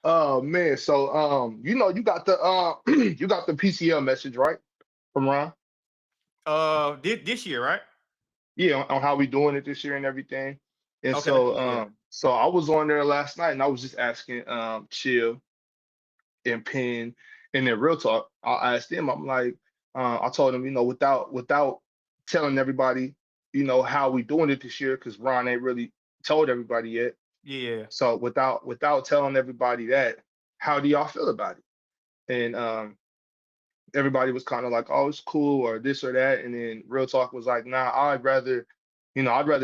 Oh man, so you got the you got the PCL message, right? From Ron?
This year, right?
Yeah, on how we doing it this year and everything. And
Okay,
so
yeah.
so I was on there last night and I was just asking Chill and Penn, and then real talk, I asked them, I'm like, I told them, without telling everybody, how we doing it this year, because Ron ain't really told everybody yet.
Yeah.
So without telling everybody that, how do y'all feel about it? And everybody was kind of like, oh, it's cool or this or that. And then Real Talk was like, nah, I'd rather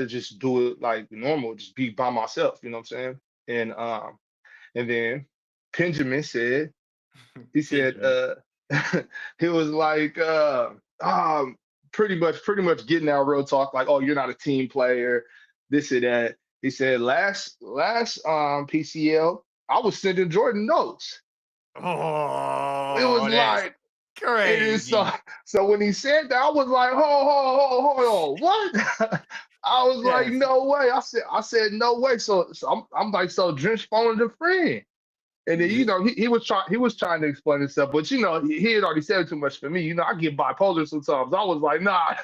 just do it like normal, just be by myself, you know what I'm saying? And then Benjamin said, he said, he was like, pretty much getting out Real Talk, like, oh, you're not a team player, this or that. He said last PCL, I was sending Jordan notes.
Oh,
It was
that's
like
crazy.
So when he said that, I was like, hold on, what? I was like, no way. I said no way. So I'm like, so Drench phoning a friend. And then, he was trying to explain himself, but he had already said too much for me. I get bipolar sometimes. I was like, nah,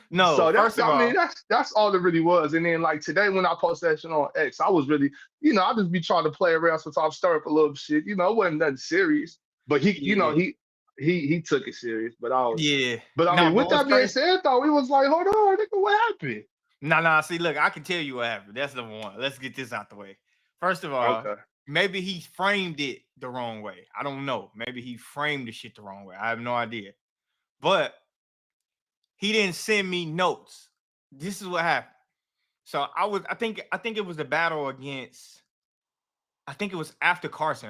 No,
So
first of all,
that's all it really was. And then like today when I posted that shit on X, I was really, I just be trying to play around sometimes, stir up a little shit. It wasn't nothing serious. But he took it serious. But I mean, with that being said, though, he was like, hold on, nigga, what happened?
Nah, see, look, I can tell you what happened. That's number one. Let's get this out the way. First of all, maybe he framed it the wrong way. I don't know. Maybe he framed the shit the wrong way. I have no idea. But he didn't send me notes. This is what happened. So I think it was the battle against, I think it was after Carson.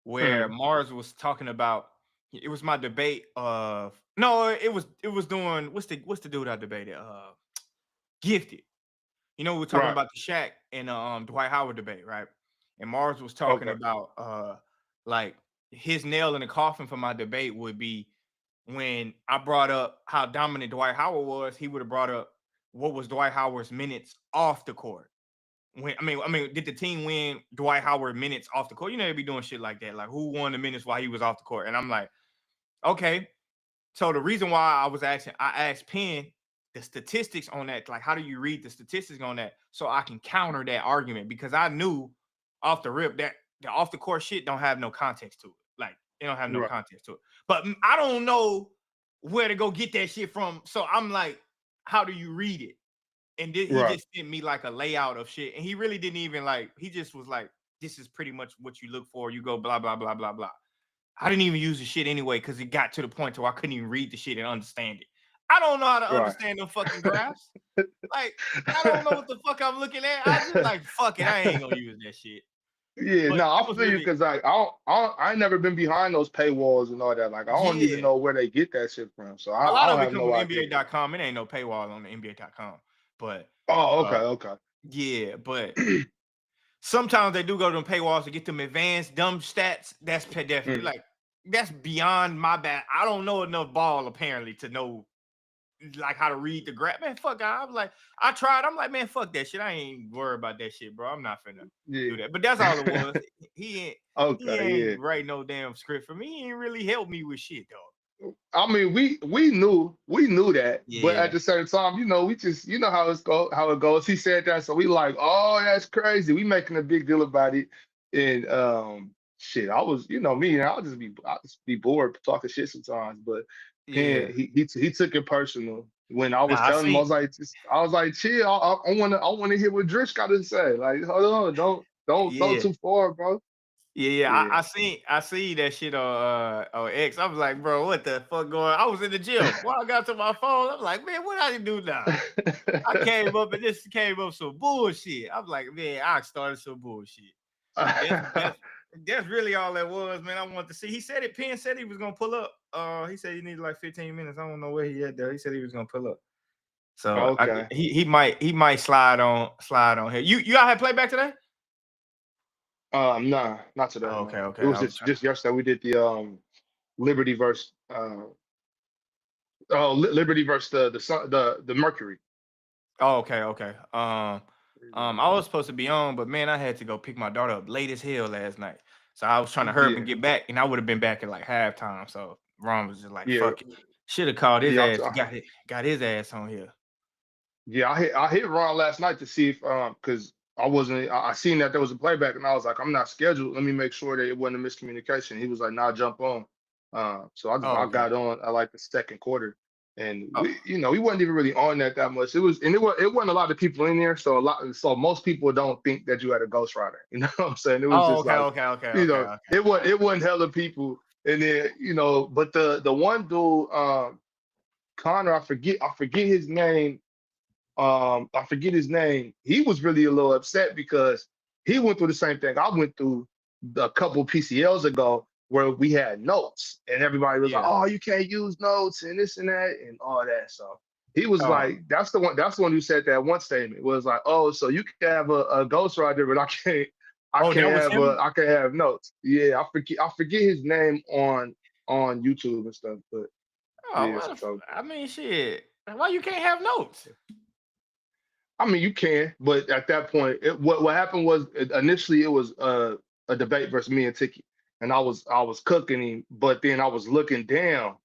Where Mars was talking about, it was my debate of, no, it was doing, what's the dude I debated? Gifted. We were talking about the Shaq and Dwight Howard debate, right? And Mars was talking about like his nail in the coffin for my debate would be when I brought up how dominant Dwight Howard was, he would have brought up what was Dwight Howard's minutes off the court. I mean, did the team win Dwight Howard minutes off the court? They be doing shit like that, like who won the minutes while he was off the court. And I'm like, okay. So the reason why I asked Penn the statistics on that, like how do you read the statistics on that so I can counter that argument? Because I knew off the rip that the off the court shit don't have no context to it. Like they don't have no context to it. But I don't know where to go get that shit from. So I'm like, how do you read it? And he just sent me like a layout of shit. And he really didn't even he just was like, this is pretty much what you look for. You go blah, blah, blah, blah, blah. I didn't even use the shit anyway because it got to the point where I couldn't even read the shit and understand it. I don't know how to understand them fucking graphs. Like, I don't know what the fuck I'm looking at. I just like, fuck it, I ain't gonna use that shit.
Yeah, no, I feel you because like I ain't never been behind those paywalls and all that. Like I don't even know where they get that shit from. So I don't have no idea.
NBA.com. It ain't no paywall on the NBA.com. But
okay.
Yeah, but sometimes they do go to them paywalls to get them advanced dumb stats. That's definitely like that's beyond my bad. I don't know enough ball apparently to know like how to read the graph. Man, fuck. I tried. I'm like, man, fuck that shit. I ain't worried about that shit, bro. I'm not finna do that. But that's all it was. He ain't write no damn script for me. He ain't really help me with shit, dog.
I mean, we knew that, but at the same time, we just how it goes. He said that, so we like, oh, that's crazy. We making a big deal about it, and shit. I was, me, and I'll just be bored talking shit sometimes, but he took it personal when I was telling him. I was like, chill. I want to hear what Drish got to say. Like, hold on, don't go too far, bro.
Yeah. I see that shit on X. I was like, bro, what the fuck going on? I was in the gym. When I got to my phone, I was like, man, what I do now? I came up and this came up some bullshit. I was like, man, I started some bullshit. That's really all that was, man. I wanted to see. He said it. Penn said he was gonna pull up. He said he needed like 15 minutes. I don't know where he at there. He said he was gonna pull up. So he might slide on here. You out here playback today?
Nah, not today.
Okay.
It was just yesterday. We did the Liberty versus Liberty versus the Mercury.
Oh, okay. I was supposed to be on, but man, I had to go pick my daughter up late as hell last night. So I was trying to hurry up and get back, and I would have been back at like halftime. So Ron was just like, fuck it. Should have called his ass. Got his ass on here.
Yeah, I hit Ron last night to see if because I seen that there was a playback, and I was like, I'm not scheduled. Let me make sure that it wasn't a miscommunication. He was like, nah, jump on. So I got on. I like the second quarter. And we wasn't even really on that much. It wasn't a lot of people in there, so most people don't think that you had a ghostwriter. You know what I'm saying? It was just
okay.
it wasn't hella people. And then, but the one dude, Connor, I forget his name. I forget his name. He was really a little upset because he went through the same thing I went through a couple PCLs ago, where we had notes and everybody was like, "Oh, you can't use notes and this and that and all that." So he was like, "That's the one who said that one statement." It was like, "Oh, so you can have a ghostwriter, but I can't have notes." Yeah, I forget his name on YouTube and stuff, but
I mean, shit. Why you can't have notes?
I mean, you can, but at that point, what happened was initially it was a debate versus me and Tiki, and I was cooking him, but then I was looking down,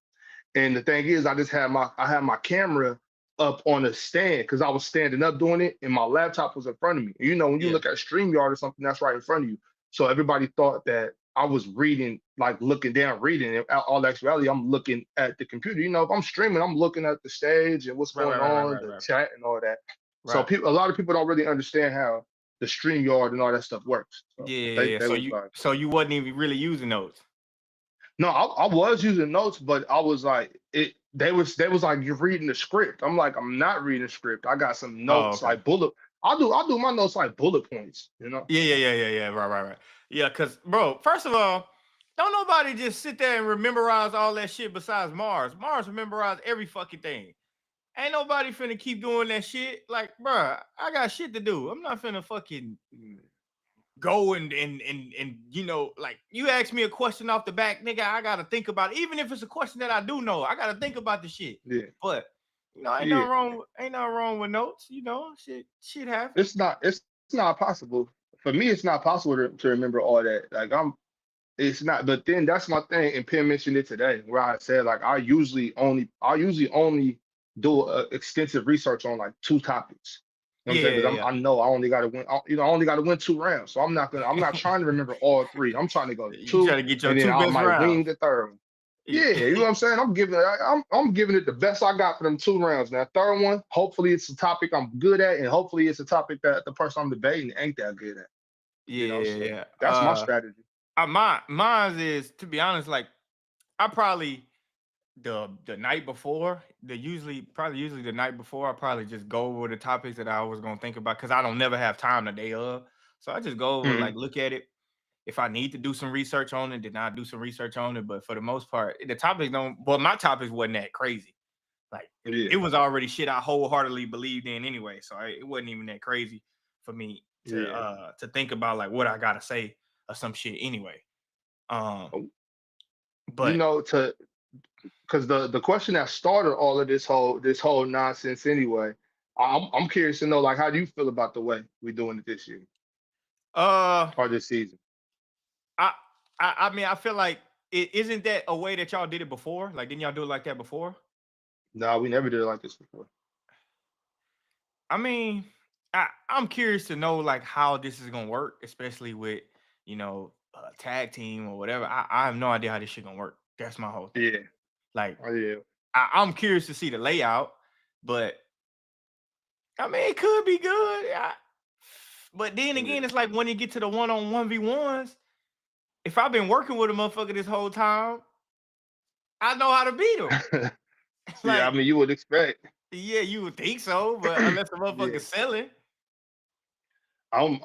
and the thing is, I had my camera up on a stand because I was standing up doing it, and my laptop was in front of me. And, when you look at StreamYard or something, that's right in front of you. So everybody thought that I was reading, like looking down, reading. And all actuality, I'm looking at the computer. If I'm streaming, I'm looking at the stage and what's going on, the chat and all that. So a lot of people don't really understand how the StreamYard and all that stuff works. So
So you wasn't even really using notes.
No, I was using notes, but I was like, they was like, "You're reading the script." I'm like, I'm not reading the script. I got some notes like bullet. I'll do my notes like bullet points,
Yeah. Right. Yeah, because bro, first of all, don't nobody just sit there and memorize all that shit besides Mars. Mars memorized every fucking thing. Ain't nobody finna keep doing that shit. Like, bro, I got shit to do. I'm not finna fucking go and like, you ask me a question off the back, nigga, I gotta think about it. Even if it's a question that I do know, I gotta think about the shit.
Yeah.
But ain't nothing wrong with notes. Shit happens.
It's not possible. For me, it's not possible to remember all that. Like it's not, but then that's my thing. And Penn mentioned it today, where I said, like, I usually only do extensive research on like 2 topics. You know what I'm saying? Because I know I only got to win. I only got to win 2 rounds, so I'm not trying to remember all 3. I'm trying to go 2,
trying to get your
and then
2
I
best
might
rounds.
wing the 3rd one. Yeah, you know what I'm saying? I'm giving it the best I got for them 2 rounds. Now, 3rd one, hopefully it's a topic I'm good at, and hopefully it's a topic that the person I'm debating ain't that good at.
Yeah.
That's my strategy.
Mine is, to be honest, like, I probably the night before, usually the night before, I probably just go over the topics that I was gonna think about, because I don't never have time the day of. So I just go over, like, look at it. If I need to do some research on it, then I do some research on it. But for the most part, the topics my topics wasn't that crazy. Like, it was already shit I wholeheartedly believed in anyway. So it wasn't even that crazy for me to think about, like, what I gotta say or some shit anyway. But
because the question that started all of this whole nonsense anyway, I'm curious to know, like, how do you feel about the way we're doing it this year? Or this season?
I mean, I feel like isn't that a way that y'all did it before? Like, didn't y'all do it like that before?
No, we never did it like this before.
I mean, I'm curious to know, like, how this is gonna work, especially with a tag team or whatever. I have no idea how this shit gonna work. That's my whole thing.
Yeah.
Like, I'm curious to see the layout, but I mean, it could be good. But then again, it's like, when you get to the 1-on-1v1s, if I've been working with a motherfucker this whole time, I know how to beat him.
Like, I mean, you would expect.
Yeah, you would think so, but unless the motherfucker's selling.
I'm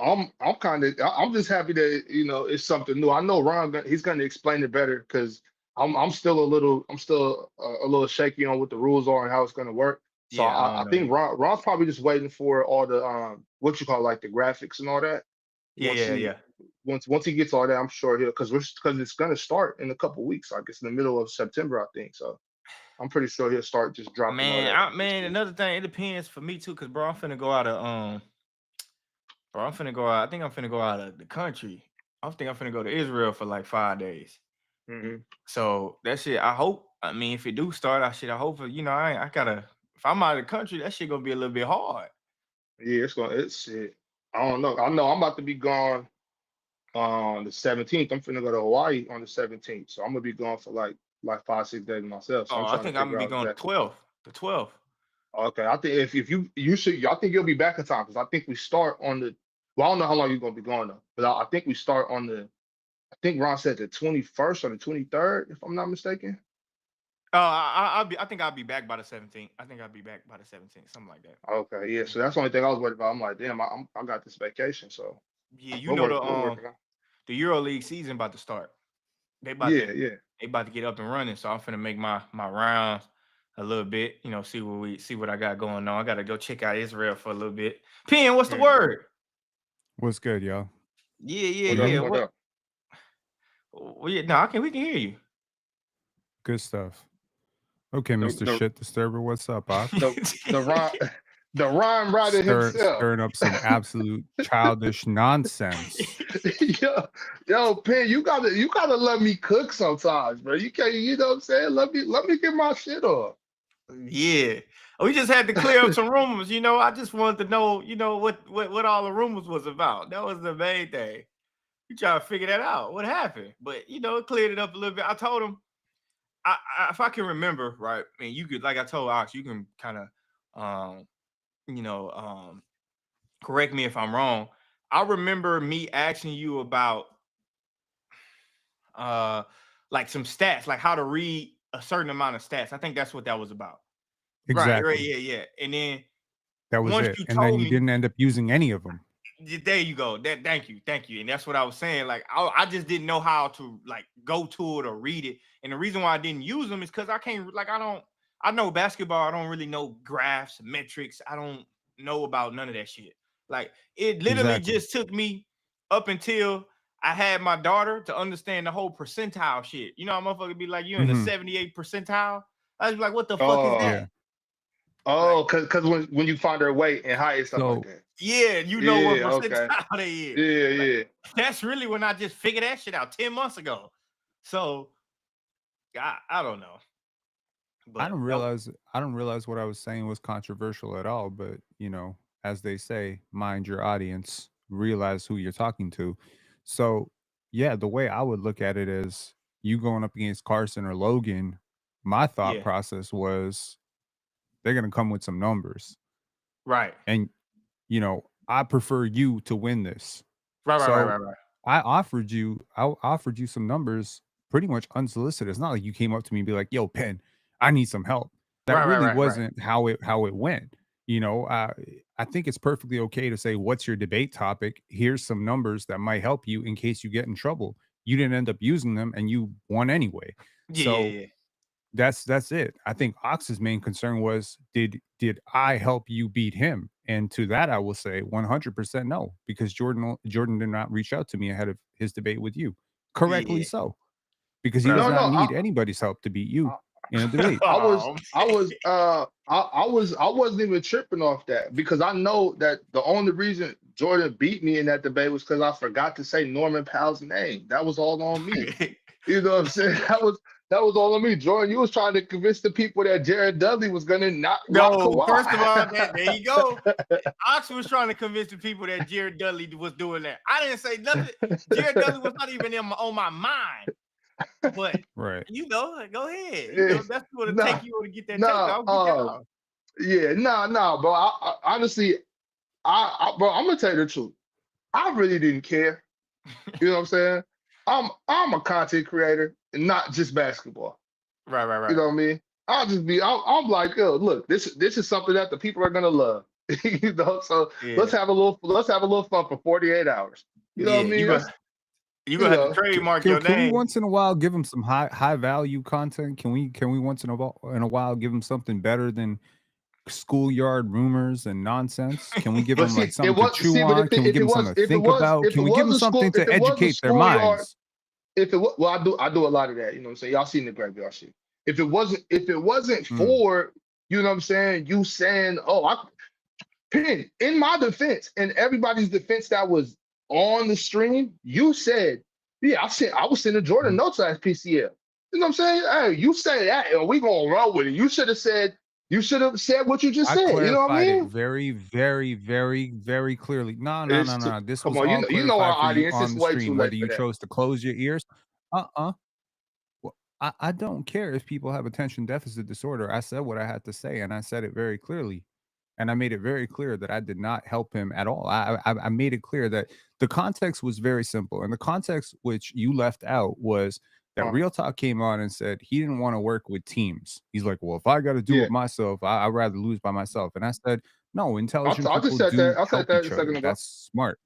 just happy that it's something new. I know Ron, he's gonna explain it better, because I'm still a little shaky on what the rules are and how it's gonna work. So I think Ron's probably just waiting for all the what you call, like, the graphics and all that.
Yeah.
Once he gets all that, I'm sure he'll, because it's gonna start in a couple weeks. Like, it's in the middle of September, I think. So I'm pretty sure he'll start just dropping all that.
Another thing, it depends for me too, because bro, I'm finna go out of I think I'm finna go out of the country. I think I'm finna go to Israel for like 5 days. So that shit, I hope. I mean, if it do start, I hope. I gotta. If I'm out of the country, that shit gonna be a little bit hard.
Yeah, it's shit. I don't know. I know I'm about to be gone on the 17th. I'm finna go to Hawaii on the 17th. So I'm gonna be gone for like 5-6 days myself. So
I think I'm gonna be going 12th. The 12th.
Okay, I think if you should, I think you'll be back in time because I think we start on the. Well, I don't know how long you're gonna be gone though, but I think we start on the. I think Ron said the 21st or the 23rd, if I'm not mistaken.
I think I'll be back by the 17th. I think I'll be back by the 17th, something like that.
Okay, yeah. So that's the only thing I was worried about. I'm like, damn, I got this vacation, so
yeah, you know the EuroLeague season about to start. They about to get up and running, so I'm finna make my rounds a little bit. You know, see what I got going on. I gotta go check out Israel for a little bit. Pen, what's the word?
What's good, y'all?
Yeah. What? Well, yeah, no, we can hear you.
Good stuff. Okay, Mr. Shit Disturber, what's up, Bob?
The rhyme writer himself.
Stirring up some absolute childish nonsense.
Yo, Pen, you gotta let me cook sometimes, bro. You can't, you know what I'm saying? Let me get my shit off.
Yeah. We just had to clear up some rumors, you know. I just wanted to know, you know, what all the rumors was about. That was the main thing. We try to figure that out. What happened? But you know, it cleared it up a little bit. I told him, if I can remember, right? I mean, you could, like I told Ox, you can kind of correct me if I'm wrong. I remember me asking you about like some stats, like how to read a certain amount of stats. I think that's what that was about.
Exactly.
Right, yeah. And then
that was it. And then you didn't end up using any of them.
There you go. Thank you. And that's what I was saying. Like I just didn't know how to like go to it or read it. And the reason why I didn't use them is because I know basketball. I don't really know graphs, metrics. I don't know about none of that shit. Like it literally just took me up until I had my daughter to understand the whole percentile shit. You know, how motherfucker be like, you in the 78th percentile. I was like, what the fuck is that?
Yeah.
Oh, because when you find their weight and height and stuff like that.
Yeah, you know what percentile they is.
Yeah.
That's really when I just figured that shit out 10 months ago. So I don't know. But
I don't realize what I was saying was controversial at all, but you know, as they say, mind your audience, realize who you're talking to. So yeah, the way I would look at it is you going up against Carson or Logan, my thought process was they're going to come with some numbers.
Right.
And, you know, I prefer you to win this.
Right.
I offered you some numbers pretty much unsolicited. It's not like you came up to me and be like, yo, Pen, I need some help. That really wasn't how it went. You know, I think it's perfectly okay to say, what's your debate topic? Here's some numbers that might help you in case you get in trouble. You didn't end up using them and you won anyway.
Yeah.
That's it. I think Ox's main concern was, did I help you beat him? And to that, I will say 100% no, because Jordan did not reach out to me ahead of his debate with you. Correctly so, because he does not need anybody's help to beat you in a debate.
I wasn't even tripping off that because I know that the only reason Jordan beat me in that debate was because I forgot to say Norman Powell's name. That was all on me. You know what I'm saying? That was all on me. Jordan, you was trying to convince the people that Jared Dudley was going to knock Kawhi.
First of all, there you go. Ox was trying to convince the people that Jared Dudley was doing that. I didn't say nothing. Jared Dudley was not even on my mind. But, you know, go ahead. You know, that's what it take you to get that takeoff.
Bro. I honestly, bro, I'm going to tell you the truth. I really didn't care. You know what I'm saying? I'm a content creator and not just basketball.
Right.
You know what I mean? I'm like, yo, look, this is something that the people are gonna love. You know, so let's have a little fun for 48 hours. You know what I mean?
You gonna have to trademark your name.
Can we once in a while give them some high value content? Can we once in a while give them something better than schoolyard rumors and nonsense? Can we give them like something to chew on? Can we give them something to think about? Can we give them something to educate their minds?
I do a lot of that. You know what I'm saying? Y'all seen the graveyard shit. If it wasn't for, you know what I'm saying, you saying, Pen, in my defense and everybody's defense that was on the stream, you said, I was sending Jordan notes last PCL. You know what I'm saying? Hey, you say that and we gonna roll with it. You should have said what you just said. You know what I mean?
Very, very, very, very clearly. No. This was all
you know our audience
on
is
the
way
stream,
too late
whether you
for that.
chose to close your ears. Well, I don't care if people have attention deficit disorder. I said what I had to say, and I said it very clearly. And I made it very clear that I did not help him at all. I made it clear that the context was very simple. And the context which you left out was that Real Talk came on and said he didn't want to work with teams. He's like, well, if I got to do it myself, I'd rather lose by myself. And I said, no, intelligent
I just
people
said
do
that. I said
help
that
each
a
other.
second ago.
That's smart.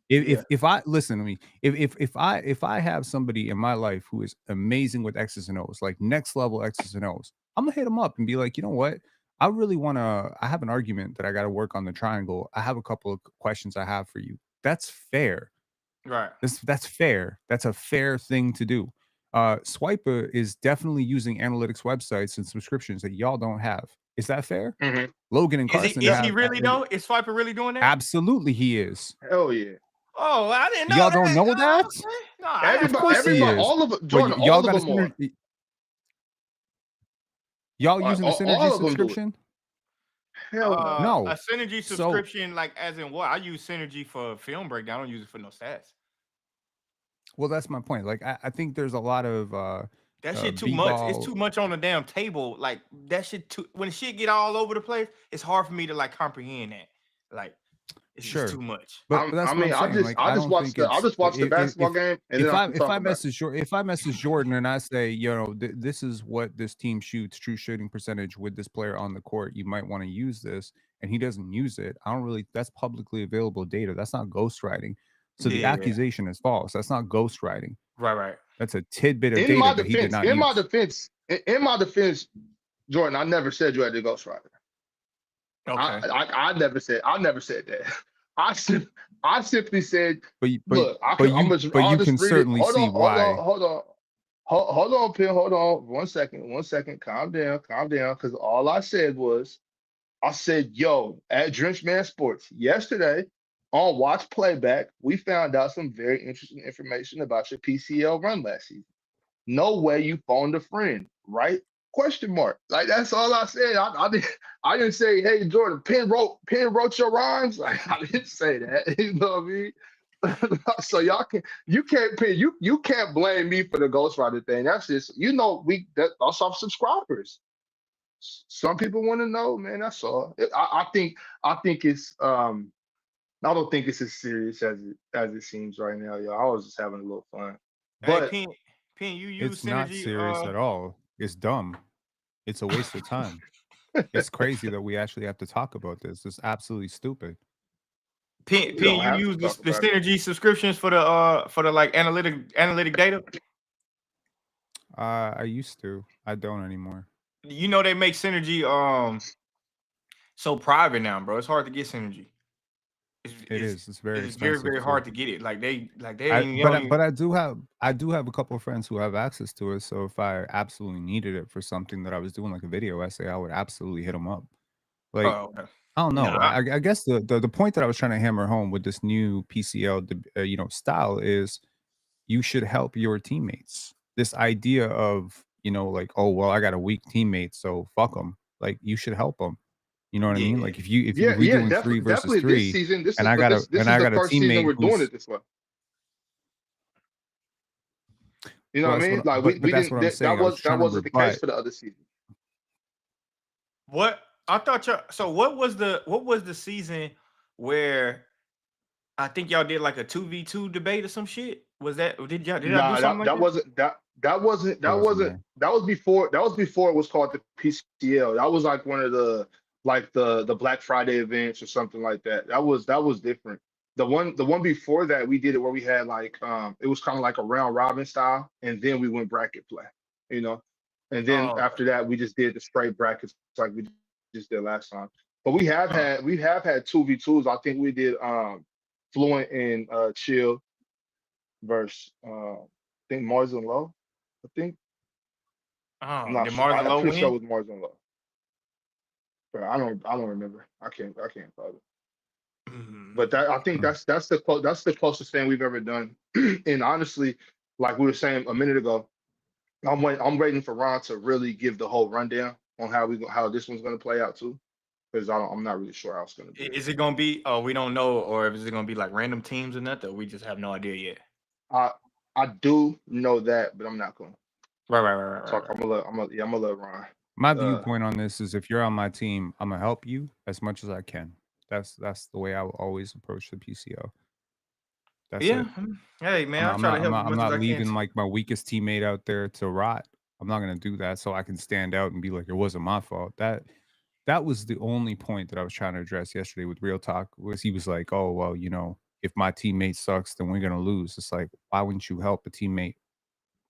If I listen to me, if I have somebody in my life who is amazing with X's and O's, like next level X's and O's, I'm gonna hit them up and be like, you know what? I really I have an argument that I got to work on the triangle. I have a couple of questions I have for you. That's fair.
Right.
That's fair. That's a fair thing to do. Swiper is definitely using analytics websites and subscriptions that y'all don't have. Is that fair?
Mm-hmm.
Logan and Carson.
Is he really though? Is Swiper really doing that?
Absolutely, he is.
Hell yeah.
Oh, I didn't know.
Y'all don't know that?
No,
everybody, all of it. Jordan,
y'all
all of them are.
Y'all using a synergy subscription?
Hell
no.
A synergy subscription, like as in what? I use synergy for film breakdown. I don't use it for no stats.
Well, that's my point. Like, I think there's a lot of
that shit too much. It's too much on the damn table. Like that shit too. When shit get all over the place, it's hard for me to like comprehend that. Like, it's just too much.
But that's what I'm saying.
I just watched the basketball game. And
if I message Jordan and I say, you know, this is what this team shoots, true shooting percentage with this player on the court, you might want to use this, and he doesn't use it. I don't really. That's publicly available data. That's not ghostwriting. So the accusation is false. That's not ghostwriting.
Right.
That's a tidbit of data that he did not use.
In my defense, Jordan, I never said you had to ghostwrite.
Okay.
I never said that. I simply said, look,
you can certainly see why.
Hold on, Pin. Hold on. 1 second. Calm down. Because all I said was, yo, at Drench Man Sports yesterday on Watch Playback, we found out some very interesting information about your PCL run last season. No way you phoned a friend, right? Question mark. Like that's all I said. I didn't say, hey Jordan, Penn wrote your rhymes. Like I didn't say that. You know what I mean? So you can't blame me for the ghostwriter thing. That's just that's our subscribers. Some people want to know, man. That's all. I think it's I don't think it's as serious as it seems right now, yo. I was just having a little fun. But
hey, Penn, you use
it's
synergy,
not serious at all. It's dumb. It's a waste of time. It's crazy that we actually have to talk about this. It's absolutely stupid.
Penn, you use the synergy subscriptions for the like analytic data?
I used to. I don't anymore.
You know they make synergy so private now, bro. It's hard to get synergy.
It's very
very hard to get it. Like they
but I do have a couple of friends who have access to it. So if I absolutely needed it for something that I was doing, like a video essay, I would absolutely hit them up. Like
okay.
I don't know. I guess the point that I was trying to hammer home with this new PCL style is you should help your teammates. This idea of like, oh well, I got a weak teammate, so fuck them. Like you should help them. You know what I mean? Like if you're doing 3 versus 3, and I got a teammate
we're doing it this way. You know what I mean? Like we didn't. That wasn't the case for the other season.
What I thought so what was the season where I think y'all did like a 2v2 debate or some shit? Was that did y'all do something like that? That was before it was called the PCL. That was like one of the Black Friday events or something like that. That was different. The one before that, we did it where we had like it was kind of like a round robin style, and then we went bracket play, and then after that we just did the straight brackets like we just did last time. But we have had 2v2s. I think we did Fluent and Chill versus I think Mars and Low. I think. I'm not sure. I'm pretty sure it was Mars and Low. But I don't remember. I can't follow it. Mm-hmm. But I think that's the closest thing we've ever done. And honestly, like we were saying a minute ago, I'm waiting for Ron to really give the whole rundown on how this one's gonna play out too, because I'm not really sure how it's gonna be. Is it gonna be? Oh, we don't know, or is it gonna be like random teams or nothing? We just have no idea yet.
I do know that, but I'm not going.
Right.
Talk. I'm gonna let Ron.
My viewpoint on this is if you're on my team, I'm gonna help you as much as I can. That's the way I will always approach the PCO. That's it.
Hey man, I try to help
I'm
as
not
I can.
leaving like my weakest teammate out there to rot. I'm not gonna do that so I can stand out and be like, it wasn't my fault. That was the only point that I was trying to address yesterday with Real Talk, was he was like, oh, well, you know, if my teammate sucks, then we're gonna lose. It's like, why wouldn't you help a teammate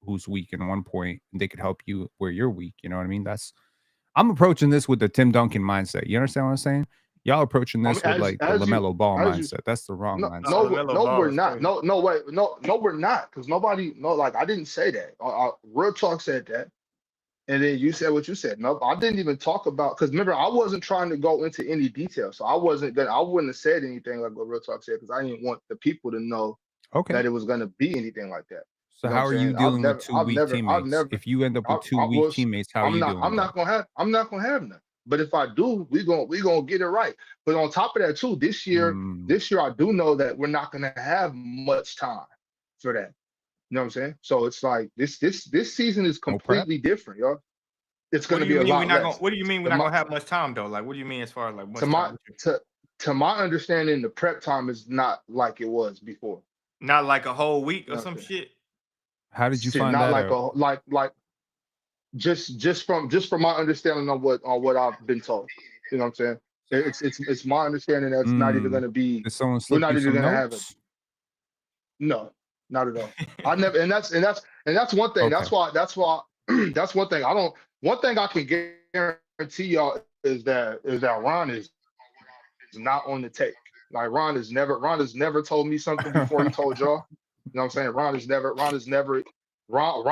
who's weak in one point and they could help you where you're weak? You know what I mean? I'm approaching this with the Tim Duncan mindset. You understand what I'm saying? Y'all approaching this with like the LaMelo Ball mindset. That's the wrong mindset.
No, we're not. No, wait. No, we're not. Because nobody, like, I didn't say that. Real Talk said that. And then you said what you said. No, I didn't even talk about, because remember, I wasn't trying to go into any detail. So I wouldn't have said anything like what Real Talk said, because I didn't want the people to know that it was going to be anything like that.
So how are you dealing with two weak teammates? If you end up with two weak teammates, how are you dealing?
I'm not gonna have none. But if I do, we gonna get it right. But on top of that too, this year I do know that we're not gonna have much time for that. You know what I'm saying? So it's like this season is completely different, y'all. It's gonna be a lot less.
What do you mean we're not gonna have much time though? Like, what do you mean as far as like much time?
To my understanding, the prep time is not like it was before.
Not like a whole week or some shit.
How did you find that out?
Like just from my understanding of what I've been told. You know what I'm saying? It's my understanding that it's not even going to be.
We're not even going to
have it. No, not at all. I never, and that's one thing.
Okay.
That's why that's one thing. One thing I can guarantee y'all is that Ron is not on the take. Like Ron has never told me something before he told y'all. You know what I'm saying? Ron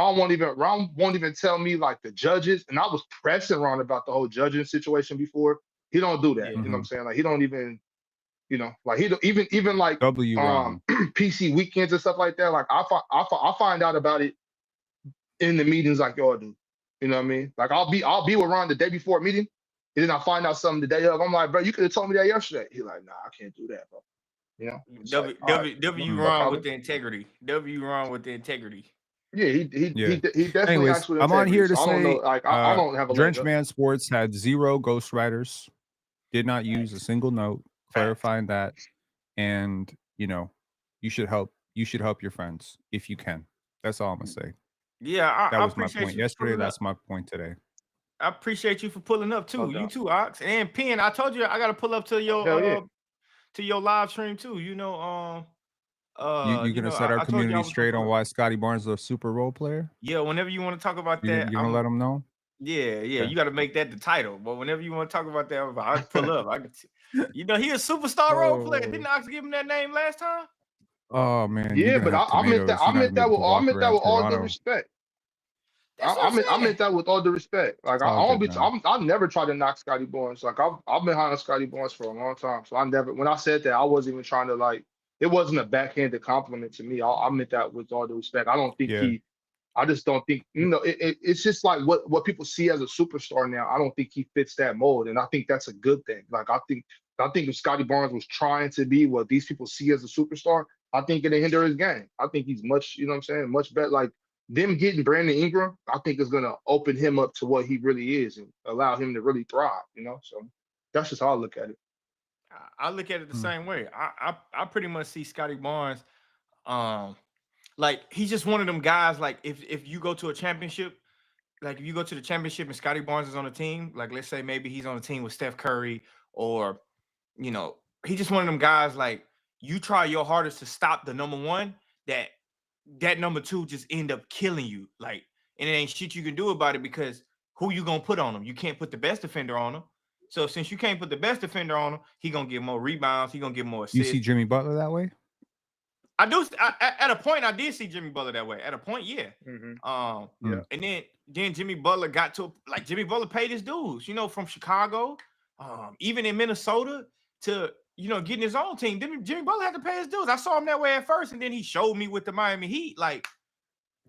won't even tell me like the judges. And I was pressing Ron about the whole judging situation before. He don't do that. You know what I'm saying? Like he don't even, like he don't even like PC weekends and stuff like that. Like I find out about it in the meetings like y'all do. You know what I mean? Like I'll be with Ron the day before a meeting, and then I find out something the day of. I'm like, bro, you could have told me that yesterday. He's like, nah, I can't do that, bro. You know,
wrong with the integrity. W wrong with the integrity.
Yeah, he definitely.
Anyways, I'm on here to say,
I don't know, like I don't have a
Drenchman Sports had 0 ghostwriters, did not use a single note, clarifying that, and you should help your friends if you can. That's all I'm gonna say.
Yeah,
that was my point yesterday. That's my point today.
I appreciate you for pulling up too. You too, Ox and Penn. I told you I gotta pull up to your live stream too. You're
gonna set our community straight on why Scotty Barnes is a super role player?
Yeah, whenever you want to talk about that,
you're gonna let them know.
Yeah. Okay. You got to make that the title. But whenever you want to talk about that, I pull up. He a superstar role player. Didn't Ox give him that name last time?
Oh man.
Yeah, but I meant that with all due respect. I meant that with all due respect. Like I never tried to knock Scotty Barnes. Like I've been high on Scotty Barnes for a long time. So when I said that, I wasn't even trying to like. It wasn't a backhanded compliment to me. I meant that with all due respect. I don't think I just don't think, it's just like what people see as a superstar now. I don't think he fits that mold. And I think that's a good thing. Like, I think if Scotty Barnes was trying to be what these people see as a superstar, I think it'll hinder his game. I think he's much, much better. Like them getting Brandon Ingram, I think is going to open him up to what he really is and allow him to really thrive, So that's just how I look at it.
I look at it the same way. I pretty much see Scotty Barnes, like he's just one of them guys. Like if you go to a championship, like if you go to the championship and Scotty Barnes is on the team, like let's say maybe he's on a team with Steph Curry, or he's just one of them guys. Like you try your hardest to stop the number one, that number two just end up killing you. Like, and it ain't shit you can do about it, because who you gonna put on him? You can't put the best defender on him. So since you can't put the best defender on him, he gonna get more rebounds. He gonna get more assists.
You see Jimmy Butler that way?
I do. At a point, I did see Jimmy Butler that way. At a point, yeah.
Yeah.
And then Jimmy Butler got to Jimmy Butler paid his dues. From Chicago, even in Minnesota, to getting his own team. Jimmy Butler had to pay his dues. I saw him that way at first, and then he showed me with the Miami Heat, like,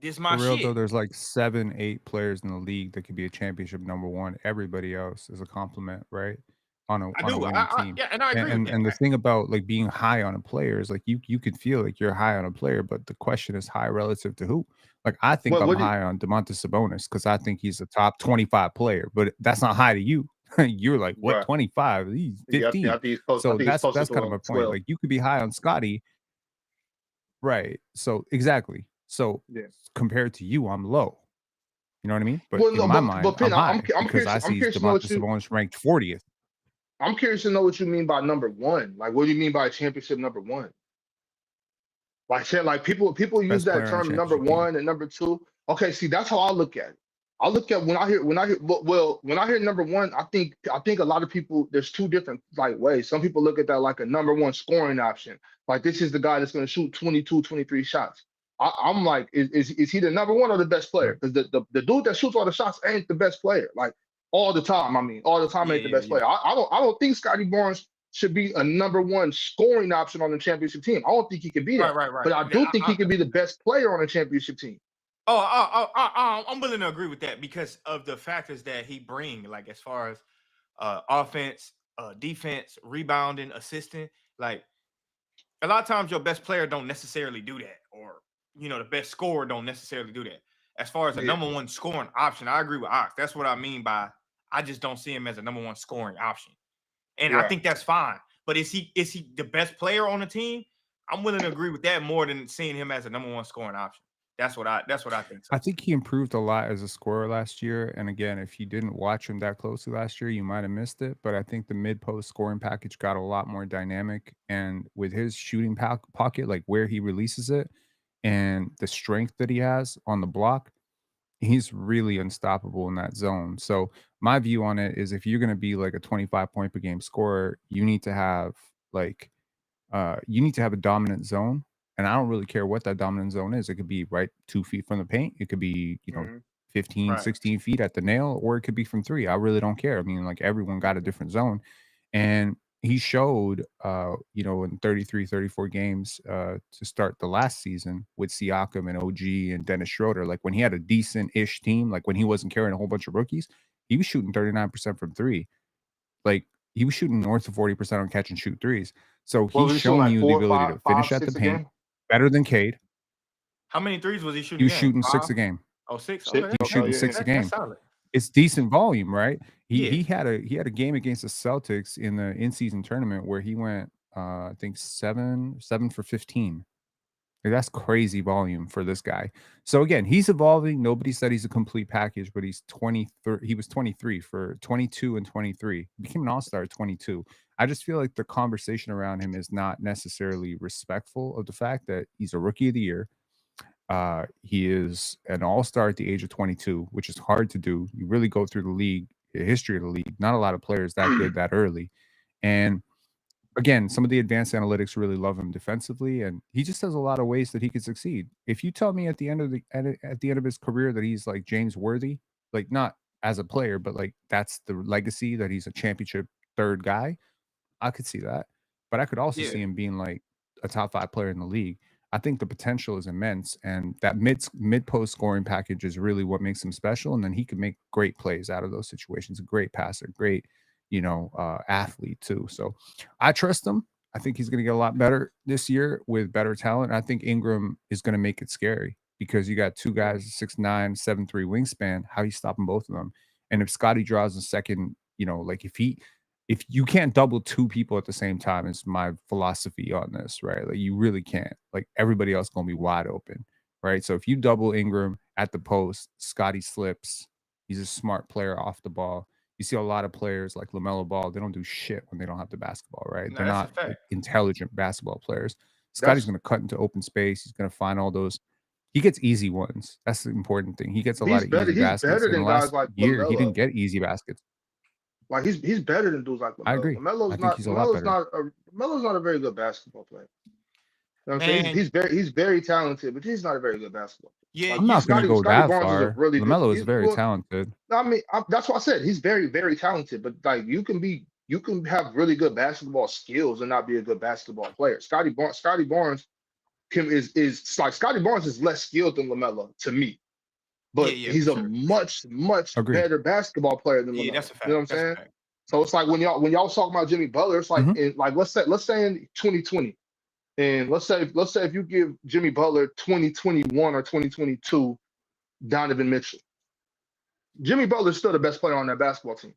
this my
For real,
shit.
though, there's like 7-8 players in the league that could be a championship number one. Everybody else is a compliment, right? on a winning team.
Yeah, and I agree with that.
And the thing about like being high on a player is like you could feel like you're high on a player, but the question is high relative to who? Like I think I'm high on Domantas Sabonis because I think he's a top 25 player, but that's not high to you. You're like, what, 25? He's 15.
Yeah,
so that's kind of my point.
12.
Like you could be high on Scotty. Right. So exactly. So compared to you, I'm low. You know what I mean? But in my mind, I'm high because I see Domantas Sabonis ranked 40th.
I'm curious to know what you mean by number one. Like, what do you mean by championship number one? Like people use that term number one and number two. Okay, see, that's how I look at it. I look at when I hear number one, I think a lot of people, there's two different like ways. Some people look at that like a number one scoring option. Like this is the guy that's going to shoot 22, 23 shots. I'm like, is he the number one or the best player? Because the dude that shoots all the shots ain't the best player. Like all the time. I mean, all the time ain't the best player. I don't think Scotty Barnes should be a number one scoring option on the championship team. I don't think he could be that. Right. But I do think he could be the best player on a championship team.
I'm willing to agree with that because of the factors that he brings, like as far as offense, defense, rebounding, assisting. Like a lot of times your best player don't necessarily do that, or the best scorer don't necessarily do that. As far as a number one scoring option, I agree with Ox. That's what I mean by I just don't see him as a number one scoring option. And I think that's fine. But is he the best player on the team? I'm willing to agree with that more than seeing him as a number one scoring option. That's what I think. So.
I think he improved a lot as a scorer last year. And again, if you didn't watch him that closely last year, you might have missed it. But I think the mid-post scoring package got a lot more dynamic. And with his shooting pocket, like where he releases it and the strength that he has on the block, he's really unstoppable in that zone. So my view on it is if you're going to be like a 25 point per game scorer, you need to have a dominant zone. And I don't really care what that dominant zone is. It could be right 2 feet from the paint. It could be, 15, 16 feet at the nail, or it could be from 3. I really don't care. I mean, like everyone got a different zone. And he showed, in 33, 34 games to start the last season with Siakam and OG and Dennis Schroeder, like when he had a decent-ish team, like when he wasn't carrying a whole bunch of rookies, he was shooting 39% from 3. Like he was shooting north of 40% on catch and shoot threes. So he's showing you the ability to finish at the paint better than Cade.
How many threes was he shooting?
He was shooting 6 a game.
Oh, 6?
He was shooting 6 a game. It's decent volume, right? He had a game against the Celtics in the in-season tournament where he went I think 7 for 15. Like, that's crazy volume for this guy. So again, he's evolving. Nobody said he's a complete package, but he's 23. He was 23 for 22 and 23. He became an all-star at 22. I just feel like the conversation around him is not necessarily respectful of the fact that he's a rookie of the year. He is an all-star at the age of 22, which is hard to do. You really go through the history of the league. Not a lot of players that good that early. And again, some of the advanced analytics really love him defensively, and he just has a lot of ways that he could succeed. If you tell me at the end of his career that he's like James Worthy, like not as a player, but like that's the legacy that he's a championship third guy, I could see that. But I could also see him being like a top 5 player in the league. I think the potential is immense, and that mid-post scoring package is really what makes him special. And then he can make great plays out of those situations. A great passer, great, athlete too. So I trust him. I think he's going to get a lot better this year with better talent. I think Ingram is going to make it scary because you got 2 guys, 6'9", 7'3" wingspan. How you stopping both of them? And if Scotty draws a second, like if you can't double 2 people at the same time, is my philosophy on this, right? Like you really can't. Like everybody else going to be wide open, right? So if you double Ingram at the post, Scotty slips. He's a smart player off the ball. You see a lot of players like LaMelo Ball, they don't do shit when they don't have the basketball, right? They're not like intelligent basketball players. Scotty's going to cut into open space. He's going to find all those. He gets easy ones. That's the important thing. He gets a lot of easy baskets. In the last year, he didn't get easy baskets.
Like he's better than dudes like LaMelo.
I agree.
LaMelo's not a very good basketball player. You know what I'm saying? He's very talented, but he's not a very good basketball player.
Yeah, I'm not going to go that far. LaMelo is very talented.
I mean, that's what I said. He's very, very talented, but like you can have really good basketball skills and not be a good basketball player. Scotty Barnes is less skilled than LaMelo to me, but he's a much better basketball player than LaMelo.
That's a fact.
You know what I'm saying? So it's like when y'all was talking about Jimmy Butler, it's like in like let's say in 2020, and let's say if you give Jimmy Butler 2021 or 2022 Donovan Mitchell, Jimmy Butler's still the best player on that basketball team.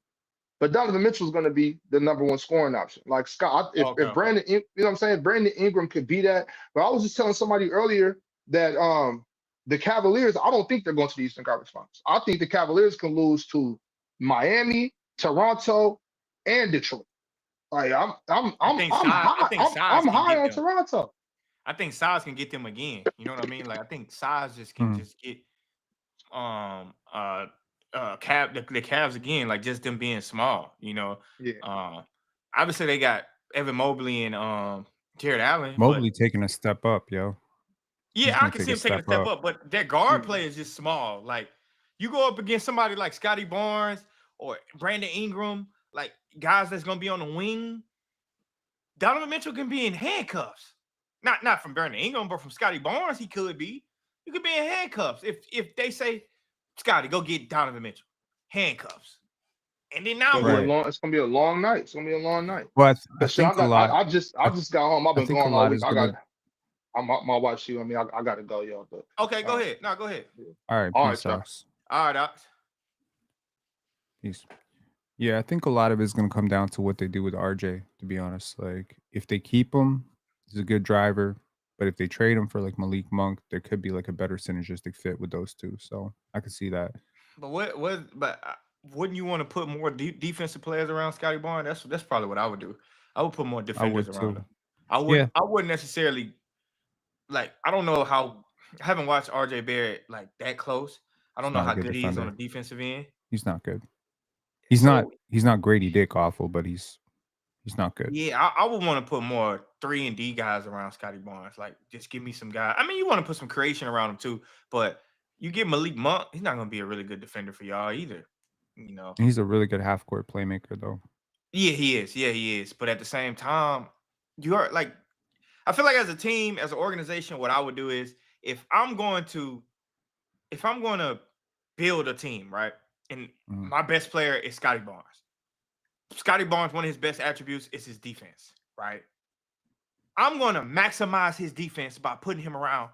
But Donovan Mitchell is going to be the #1 scoring option. Like Scott, if Brandon, you know what I'm saying, Brandon Ingram could be that. But I was just telling somebody earlier that the Cavaliers, I don't think they're going to the Eastern Conference Finals. I think the Cavaliers can lose to Miami, Toronto, and Detroit. Like I'm high on Toronto.
I think size can get them again. You know what I mean? Like I think size just can just get the Cavs again, like just them being small, you know.
Yeah.
Obviously they got Evan Mobley and Jared Allen.
Mobley taking a step up, yo.
Yeah, I can see him taking a step up, but their guard play is just small. Like you go up against somebody like Scotty Barnes or Brandon Ingram, like guys that's gonna be on the wing. Donovan Mitchell can be in handcuffs. Not from Brandon Ingram, but from Scotty Barnes, he could be. You could be in handcuffs. If they say, Scotty, go get Donovan Mitchell. Handcuffs. And then now
it's gonna be a long night. It's gonna be a long night.
But I think a lot.
I just got home. I've been going all week. My wife, she on me. I gotta go, y'all. But
okay, go ahead. No, go ahead.
All right, peace, Docs.
All right, Docs.
Peace. Yeah, I think a lot of it's gonna come down to what they do with RJ, to be honest. Like if they keep him, he's a good driver. But if they trade him for like Malik Monk, there could be like a better synergistic fit with those two. So I could see that.
But wouldn't you want to put more defensive players around Scotty Barnes? That's probably what I would do. I would put more defenders around him. I wouldn't necessarily like. I don't know how. I haven't watched RJ Barrett like that close. I don't know how good he is on the defensive end.
He's not good. He's not Grady Dick awful, but he's not good.
Yeah, I would want to put more 3-and-D guys around Scotty Barnes. Like, just give me some guys. I mean, you want to put some creation around him too, but you get Malik Monk, he's not going to be a really good defender for y'all either. You know,
he's a really good half-court playmaker, though.
Yeah, he is. Yeah, he is. But at the same time, you are like, I feel like as a team, as an organization, what I would do is if I'm going to build a team, right, and my best player is Scotty Barnes. Scotty Barnes, one of his best attributes is his defense, right? I'm going to maximize his defense by putting him around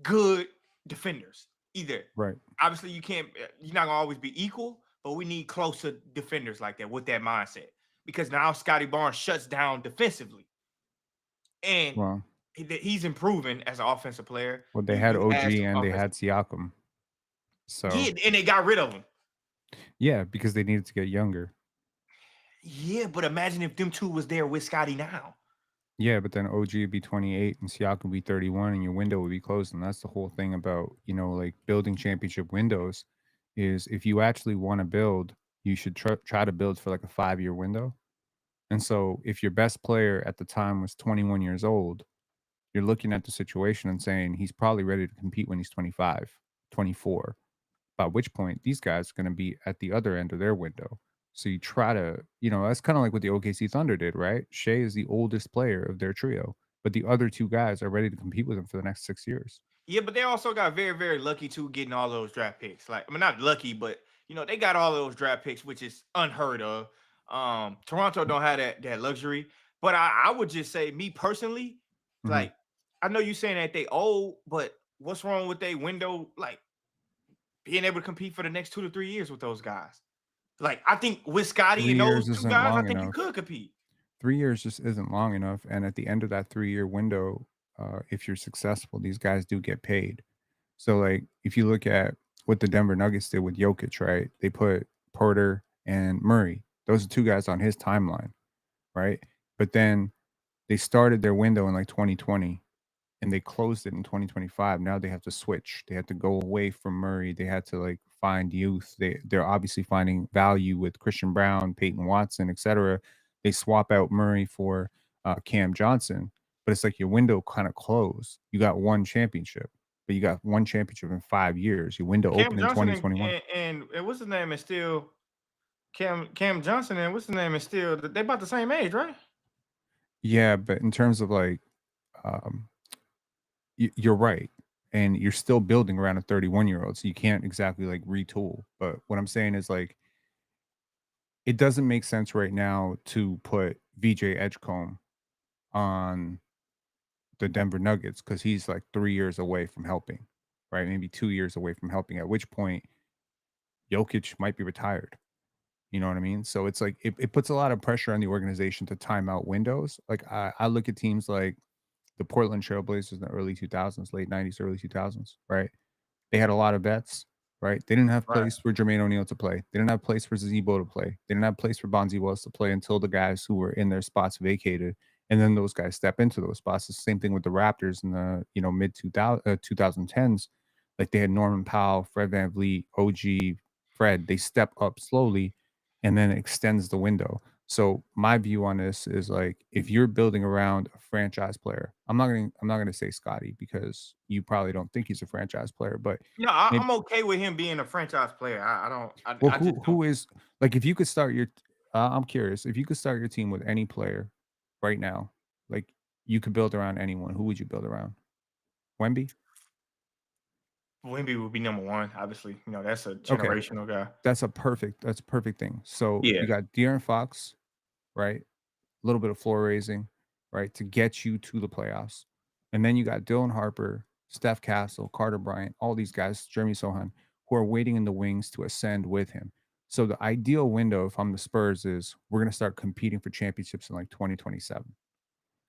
good defenders. Either,
right?
Obviously, you're not going to always be equal, but we need closer defenders like that with that mindset. Because now Scotty Barnes shuts down defensively. And he's improving as an offensive player.
Well, they had OG and they had Siakam. So
yeah, and they got rid of him.
Yeah, because they needed to get younger.
Yeah, but imagine if them two was there with Scotty now.
Yeah, but then OG would be 28 and Siakam would be 31 and your window would be closed. And that's the whole thing about, like building championship windows is if you actually want to build, you should try to build for like a 5-year window. And so if your best player at the time was 21 years old, you're looking at the situation and saying he's probably ready to compete when he's 25, 24, by which point these guys are going to be at the other end of their window. So you try to, that's kind of like what the OKC Thunder did, right? Shea is the oldest player of their trio, but the other two guys are ready to compete with him for the next 6 years.
Yeah, but they also got very, very lucky too getting all those draft picks. Like, I mean, not lucky, but they got all those draft picks, which is unheard of. Toronto don't have that luxury. But I would just say, me personally, like, I know you saying that they old, but what's wrong with their window, like, being able to compete for the next 2 to 3 years with those guys? Like, I think with Scotty and those two guys, I think you could compete.
3 years just isn't long enough. And at the end of that 3-year window, if you're successful, these guys do get paid. So, like, if you look at what the Denver Nuggets did with Jokic, right? They put Porter and Murray. Those are two guys on his timeline, right? But then they started their window in like 2020 and they closed it in 2025. Now they have to switch. They had to go away from Murray. They had to like find youth. They're obviously finding value with Christian Brown, Peyton Watson, etc. They swap out Murray for Cam Johnson, but it's like your window kind of closed. You got one championship, but you got one championship in 5 years. Your window opened in 2021.
And what's his name is still Cam Johnson, and what's his name is still, they about the same age, right?
Yeah, but in terms of like, you're right. And you're still building around a 31-year-old. So you can't exactly like retool. But what I'm saying is like, it doesn't make sense right now to put VJ Edgecombe on the Denver Nuggets because he's like 3 years away from helping, right? Maybe 2 years away from helping, at which point Jokic might be retired. You know what I mean? So it's like it puts a lot of pressure on the organization to time out windows. Like I look at teams like the Portland Trailblazers in the early 2000s, late 90s, early 2000s, right? They had a lot of vets, right? They didn't have place for Jermaine O'Neal to play. They didn't have place for Zebo to play. They didn't have place for Bonzi Wells to play until the guys who were in their spots vacated. And then those guys step into those spots. The same thing with the Raptors in the mid 2010s. Like they had Norman Powell, Fred VanVleet, OG, Fred. They step up slowly and then it extends the window. So my view on this is like if you're building around a franchise player, I'm not gonna say Scotty because you probably don't think he's a franchise player, but
no, I'm okay with him being a franchise player. I don't.
Well, who is like if you could start your I'm curious if you could start your team with any player right now, like you could build around anyone. Who would you build around? Wemby?
Wemby would be number one, obviously. That's a generational guy.
That's a perfect thing. So you got De'Aaron Fox, right? A little bit of floor raising, right, to get you to the playoffs. And then you got Dylan Harper, Steph Castle, Carter Bryant, all these guys, Jeremy Sohan, who are waiting in the wings to ascend with him. So the ideal window, if I'm the Spurs, is we're going to start competing for championships in like 2027.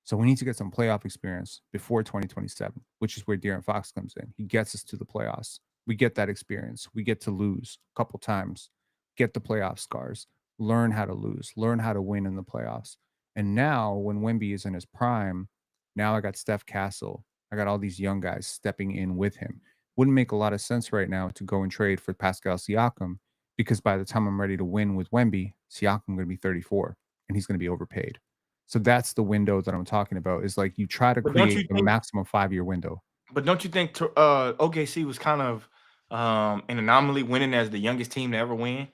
So we need to get some playoff experience before 2027, which is where De'Aaron Fox comes in. He gets us to the playoffs. We get that experience. We get to lose a couple times, get the playoff scars, learn how to lose, learn how to win in the playoffs. And now when Wemby is in his prime, now I got Steph Castle. I got all these young guys stepping in with him. Wouldn't make a lot of sense right now to go and trade for Pascal Siakam because by the time I'm ready to win with Wemby, Siakam going to be 34 and he's going to be overpaid. So that's the window that I'm talking about is like you try to create a maximum 5-year window.
But don't you think OKC was kind of an anomaly winning as the youngest team to ever win?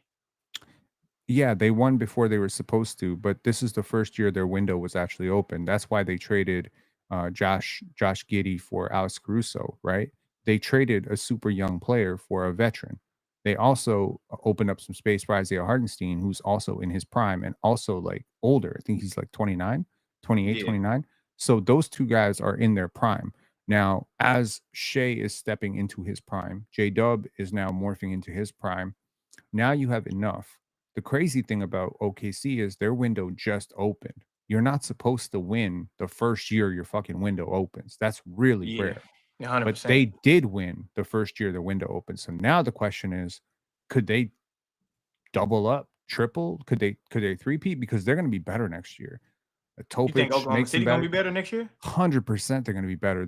Yeah, they won before they were supposed to, but this is the first year their window was actually open. That's why they traded Josh Giddey for Alex Caruso, right? They traded a super young player for a veteran. They also opened up some space for Isaiah Hartenstein, who's also in his prime and also like older. I think he's like 29, 28, 29. So those two guys are in their prime. Now, as Shea is stepping into his prime, J-Dub is now morphing into his prime. Now you have enough. The crazy thing about OKC is their window just opened. You're not supposed to win the first year your fucking window opens. That's really rare.
100%.
But they did win the first year their window opened. So now the question is, could they double up, triple? Could they three-peat? Because they're going to be better next year.
You think Oklahoma City going to be better next year?
100% they're going to be better.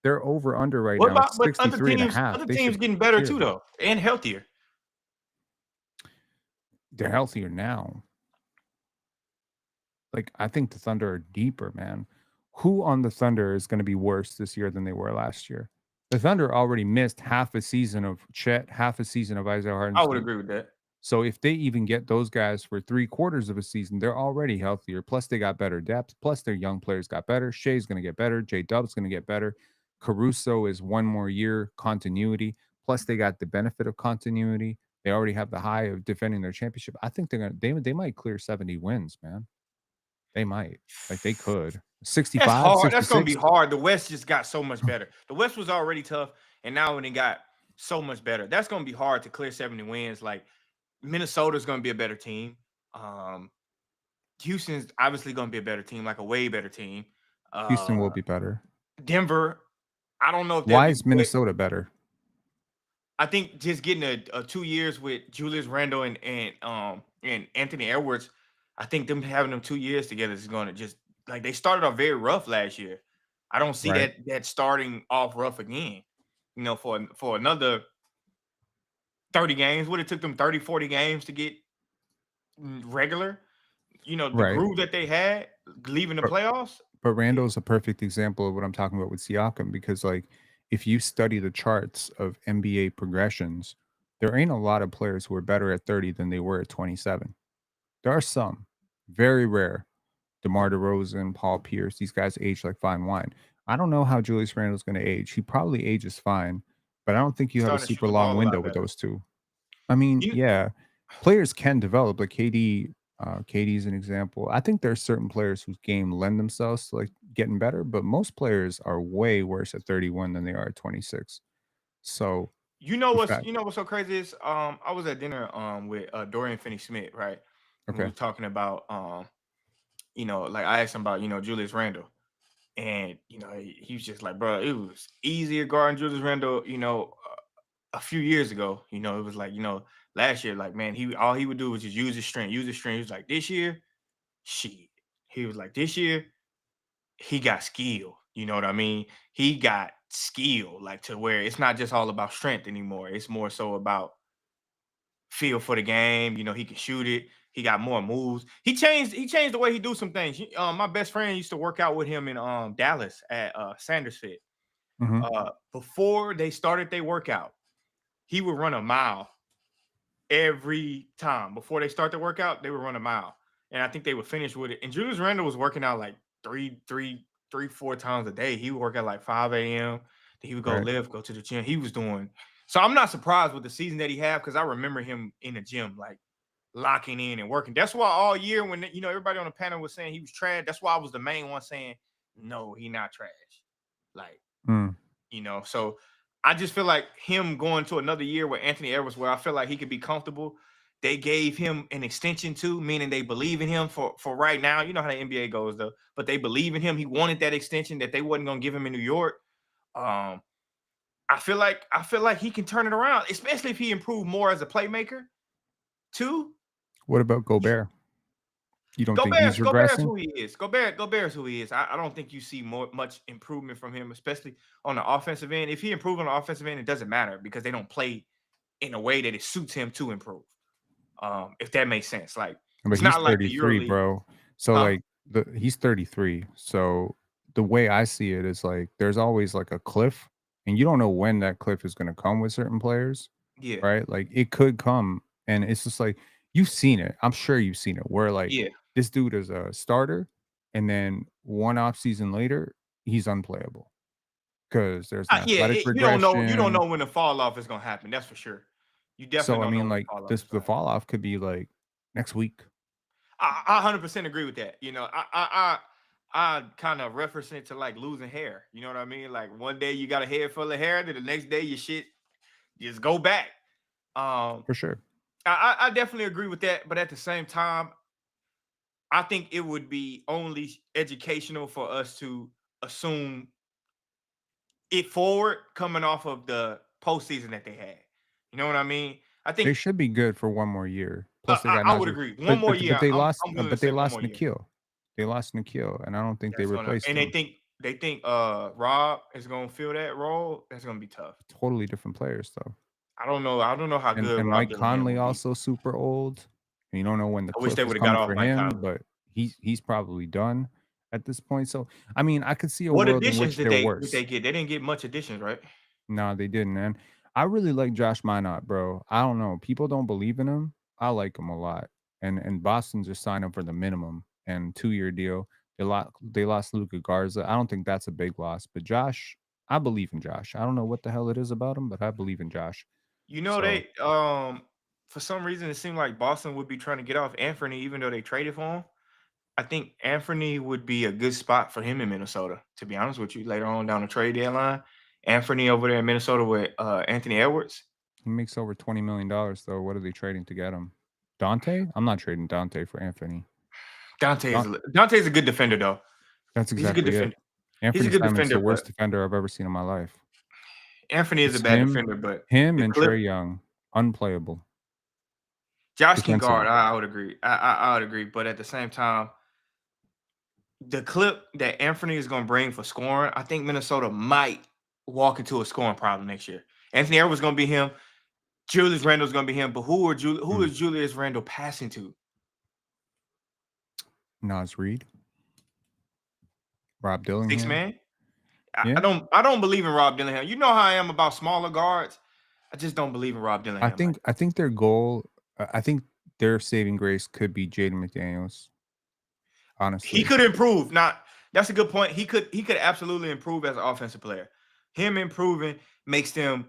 They're over under right now.
But other teams getting better too though and healthier.
They're healthier now. Like I think the Thunder are deeper, man. Who on the Thunder is going to be worse this year than they were last year? The Thunder already missed half a season of Chet, half a season of Isaiah Hartenstein.
I would agree with that.
So if they even get those guys for 3/4 of a season, they're already healthier. Plus they got better depth. Plus their young players got better. Shea's going to get better. J-Dub's going to get better. Caruso is one more year continuity. Plus they got the benefit of continuity. They already have the high of defending their championship. I think they might clear 70 wins, man. They might. Like they could. 65.
That's hard.
66.
That's gonna be hard. The West just got so much better. The West was already tough, and now when it got so much better, that's gonna be hard to clear 70 wins. Like Minnesota's gonna be a better team. Houston's obviously gonna be a better team, like a way better team.
Houston will be better.
Denver, I don't know if
why is Minnesota better.
I think just getting a 2 years with Julius Randle and Anthony Edwards, I think them having them 2 years together is going to just like they started off very rough last year. I don't see that starting off rough again. For another 30 games, would it took them 30, 40 games to get regular? The groove that they had leaving the playoffs.
But Randall's a perfect example of what I'm talking about with Siakam because like if you study the charts of NBA progressions, there ain't a lot of players who are better at 30 than they were at 27. There are some, very rare. DeMar DeRozan, Paul Pierce, these guys age like fine wine. I don't know how Julius Randle's going to age. He probably ages fine, but I don't think you have a super long window with those two. I mean, players can develop. Like KD's an example. I think there's certain players whose game lend themselves to like getting better, but most players are way worse at 31 than they are at 26. So
you know what's so crazy is I was at dinner with Dorian Finney-Smith, right? And we were talking about like I asked him about Julius Randle, and he was just like, bro, it was easier guarding Julius Randle, a few years ago. It was like last year, like, man, all he would do was just use his strength. He was like, this year, shit. He was like, this year, he got skill. You know what I mean? He got skill, like to where it's not just all about strength anymore. It's more so about feel for the game. He can shoot it. He got more moves. He changed the way he do some things. My best friend used to work out with him in Dallas at Sanders Fit. Before they started their workout, he would run a mile every time. Before they start the workout, they would run a mile. And I think they would finish with it. And Julius Randle was working out like 4 times a day. He would work at like 5 a.m. Then he would go lift, go to the gym. He was doing. So I'm not surprised with the season that he had, because I remember him in the gym, like locking in and working. That's why all year when everybody on the panel was saying he was trash, that's why I was the main one saying, no, he not trash. Like, so I just feel like him going to another year with Anthony Edwards, where I feel like he could be comfortable. They gave him an extension too, meaning they believe in him for right now. You know how the NBA goes though, but they believe in him. He wanted that extension that they wasn't gonna give him in New York. I feel like he can turn it around, especially if he improved more as a playmaker too.
What about Gobert? You don't think he's regressing?
Gobert's who he is. Gobert's who he is. I don't think you see much improvement from him, especially on the offensive end. If he improves on the offensive end, it doesn't matter because they don't play in a way that it suits him to improve. If that makes sense. Like,
but it's not like 33, bro. So he's 33. So the way I see it is like there's always like a cliff, and you don't know when that cliff is going to come with certain players.
Yeah.
Right. Like it could come, and it's just like you've seen it. I'm sure you've seen it where like this dude is a starter, and then one off season later he's unplayable because there's an athletic regression.
You don't know when the fall off is gonna happen. That's for sure. You definitely.
So I mean, like the fall off could be like next week.
I 100% agree with that. I kind of reference it to like losing hair. You know what I mean? Like one day you got a head full of hair, then the next day your shit just go back.
For sure.
I definitely agree with that, but at the same time, I think it would be only educational for us to assume it forward coming off of the postseason that they had. You know what I mean? I think
they should be good for one more year.
Plus, I would agree. One more year.
But they lost. But they lost Nikhil. They lost Nikhil, and I don't think they replaced him.
And they think Rob is gonna fill that role. That's gonna be tough.
Totally different players, though.
I don't know how good.
And Mike Conley also super old. And you don't know when the cliff is coming for him, but he's probably done at this point. So I mean, I could see a world in which they're worse.
Did they get? They didn't get much additions, right?
No, they didn't, man. I really like Josh Minot, bro. I don't know. People don't believe in him. I like him a lot. And Boston just signed him for the minimum and 2-year deal. They lost Luka Garza. I don't think that's a big loss. But Josh, I believe in Josh. I don't know what the hell it is about him, but I believe in Josh.
They for some reason it seemed like Boston would be trying to get off Anthony, even though they traded for him. I think Anthony would be a good spot for him in Minnesota, to be honest with you, later on down the trade deadline. Anthony over there in Minnesota with Anthony Edwards.
He makes over $20 million, though. What are they trading to get him? Dante? I'm not trading Dante for Anthony.
Dante's a good defender, though.
That's exactly it. Defender. Anthony Simon's the worst defender I've ever seen in my life.
Anthony is a bad defender, but
him and Trae Young, unplayable.
Josh can guard. I would agree. I would agree, but at the same time, the clip that Anthony is going to bring for scoring, I think Minnesota might walk into a scoring problem next year. Anthony Edwards going to be him. Julius Randle's going to be him. But who is Julius Randle passing to?
Naz Reid. Rob Dillingham.
6 man. Yeah. I don't believe in Rob Dillingham. You know how I am about smaller guards. I just don't believe in Rob Dillingham.
I think their goal. I think their saving grace could be Jaden McDaniels. Honestly,
he could improve. That's a good point. He could absolutely improve as an offensive player. Him improving makes them.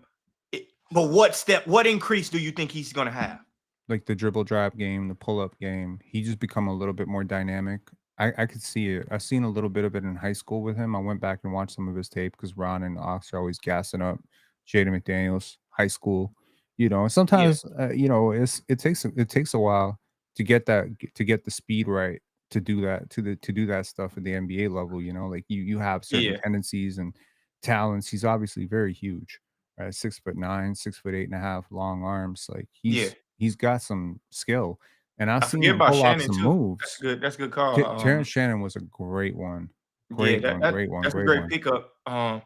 But what increase do you think he's going to have?
like the dribble drive game, the pull up game. He just become a little bit more dynamic. I could see it. I've seen a little bit of it in high school with him. I went back and watched some of his tape because Ron and Ox are always gassing up Jaden McDaniels, high school. And sometimes it takes a while to get the speed right to do that to do that stuff at the NBA level. Like you have certain tendencies and talents. He's obviously very huge, right? 6'9", 6'8.5", long arms. Like he's got some skill. And I've seen him pull off some moves.
That's a good call.
Terrence Shannon was a great one. Great one.
That's a great pickup. Jaden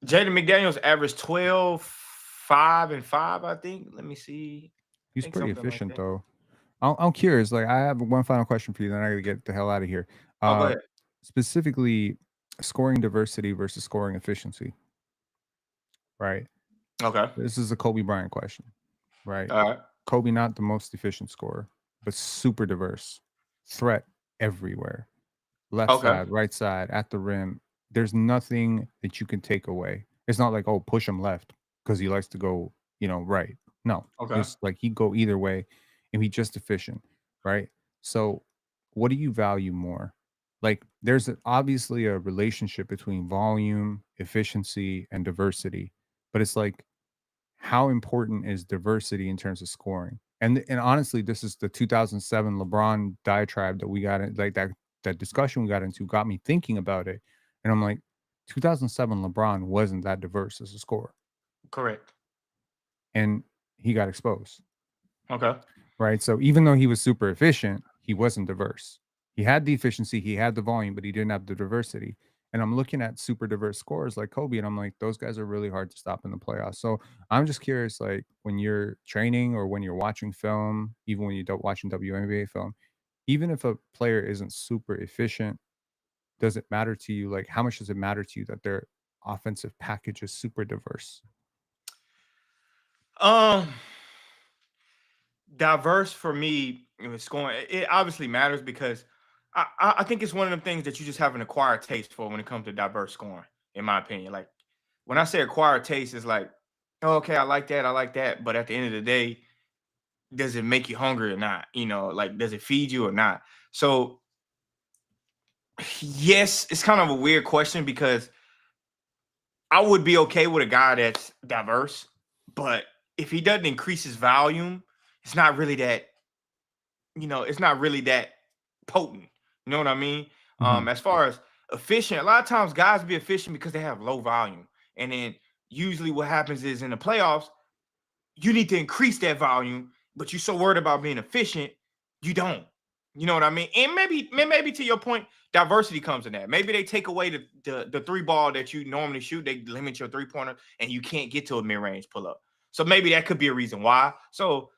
McDaniels averaged 12, 5, and 5, I think. Let me see.
He's pretty efficient, though. I'm curious. Like, I have one final question for you, then I got to get the hell out of here.
Go ahead.
Specifically, scoring diversity versus scoring efficiency. Right?
Okay.
This is a Kobe Bryant question. Right?
All right.
Kobe, not the most efficient scorer, but super diverse. Threat everywhere. Left side, right side, at the rim. There's nothing that you can take away. It's not like, oh, push him left because he likes to go, right. No. It's like he'd go either way and be just efficient. Right? So what do you value more? Like there's obviously a relationship between volume, efficiency, and diversity. But it's like, how important is diversity in terms of scoring? And honestly, this is the 2007 LeBron diatribe that we got in, like that discussion we got into got me thinking about it. And I'm like, 2007 LeBron wasn't that diverse as a scorer.
Correct.
And he got exposed.
Okay.
Right. So even though he was super efficient, he wasn't diverse. He had the efficiency, he had the volume, but he didn't have the diversity. And I'm looking at super diverse scorers like Kobe, and I'm like, those guys are really hard to stop in the playoffs. So I'm just curious, like when you're training or when you're watching film, even when you're watching WNBA film, even if a player isn't super efficient, does it matter to you? Like, how much does it matter to you that their offensive package is super diverse?
Diverse for me, scoring, it obviously matters because I think it's one of them things that you just have an acquired taste for when it comes to diverse scoring, in my opinion. Like when I say acquired taste, it's like, oh, okay, I like that. But at the end of the day, does it make you hungry or not? Like, does it feed you or not? So yes, it's kind of a weird question because I would be okay with a guy that's diverse, but if he doesn't increase his volume, it's not really that, it's not really that potent. You know what I mean? As far as efficient, a lot of times guys be efficient because they have low volume. And then usually what happens is in the playoffs, you need to increase that volume, but you're so worried about being efficient, you don't. You know what I mean? And maybe to your point, diversity comes in that. Maybe they take away the three ball that you normally shoot. They limit your three-pointer and you can't get to a mid-range pull-up. So maybe that could be a reason why. So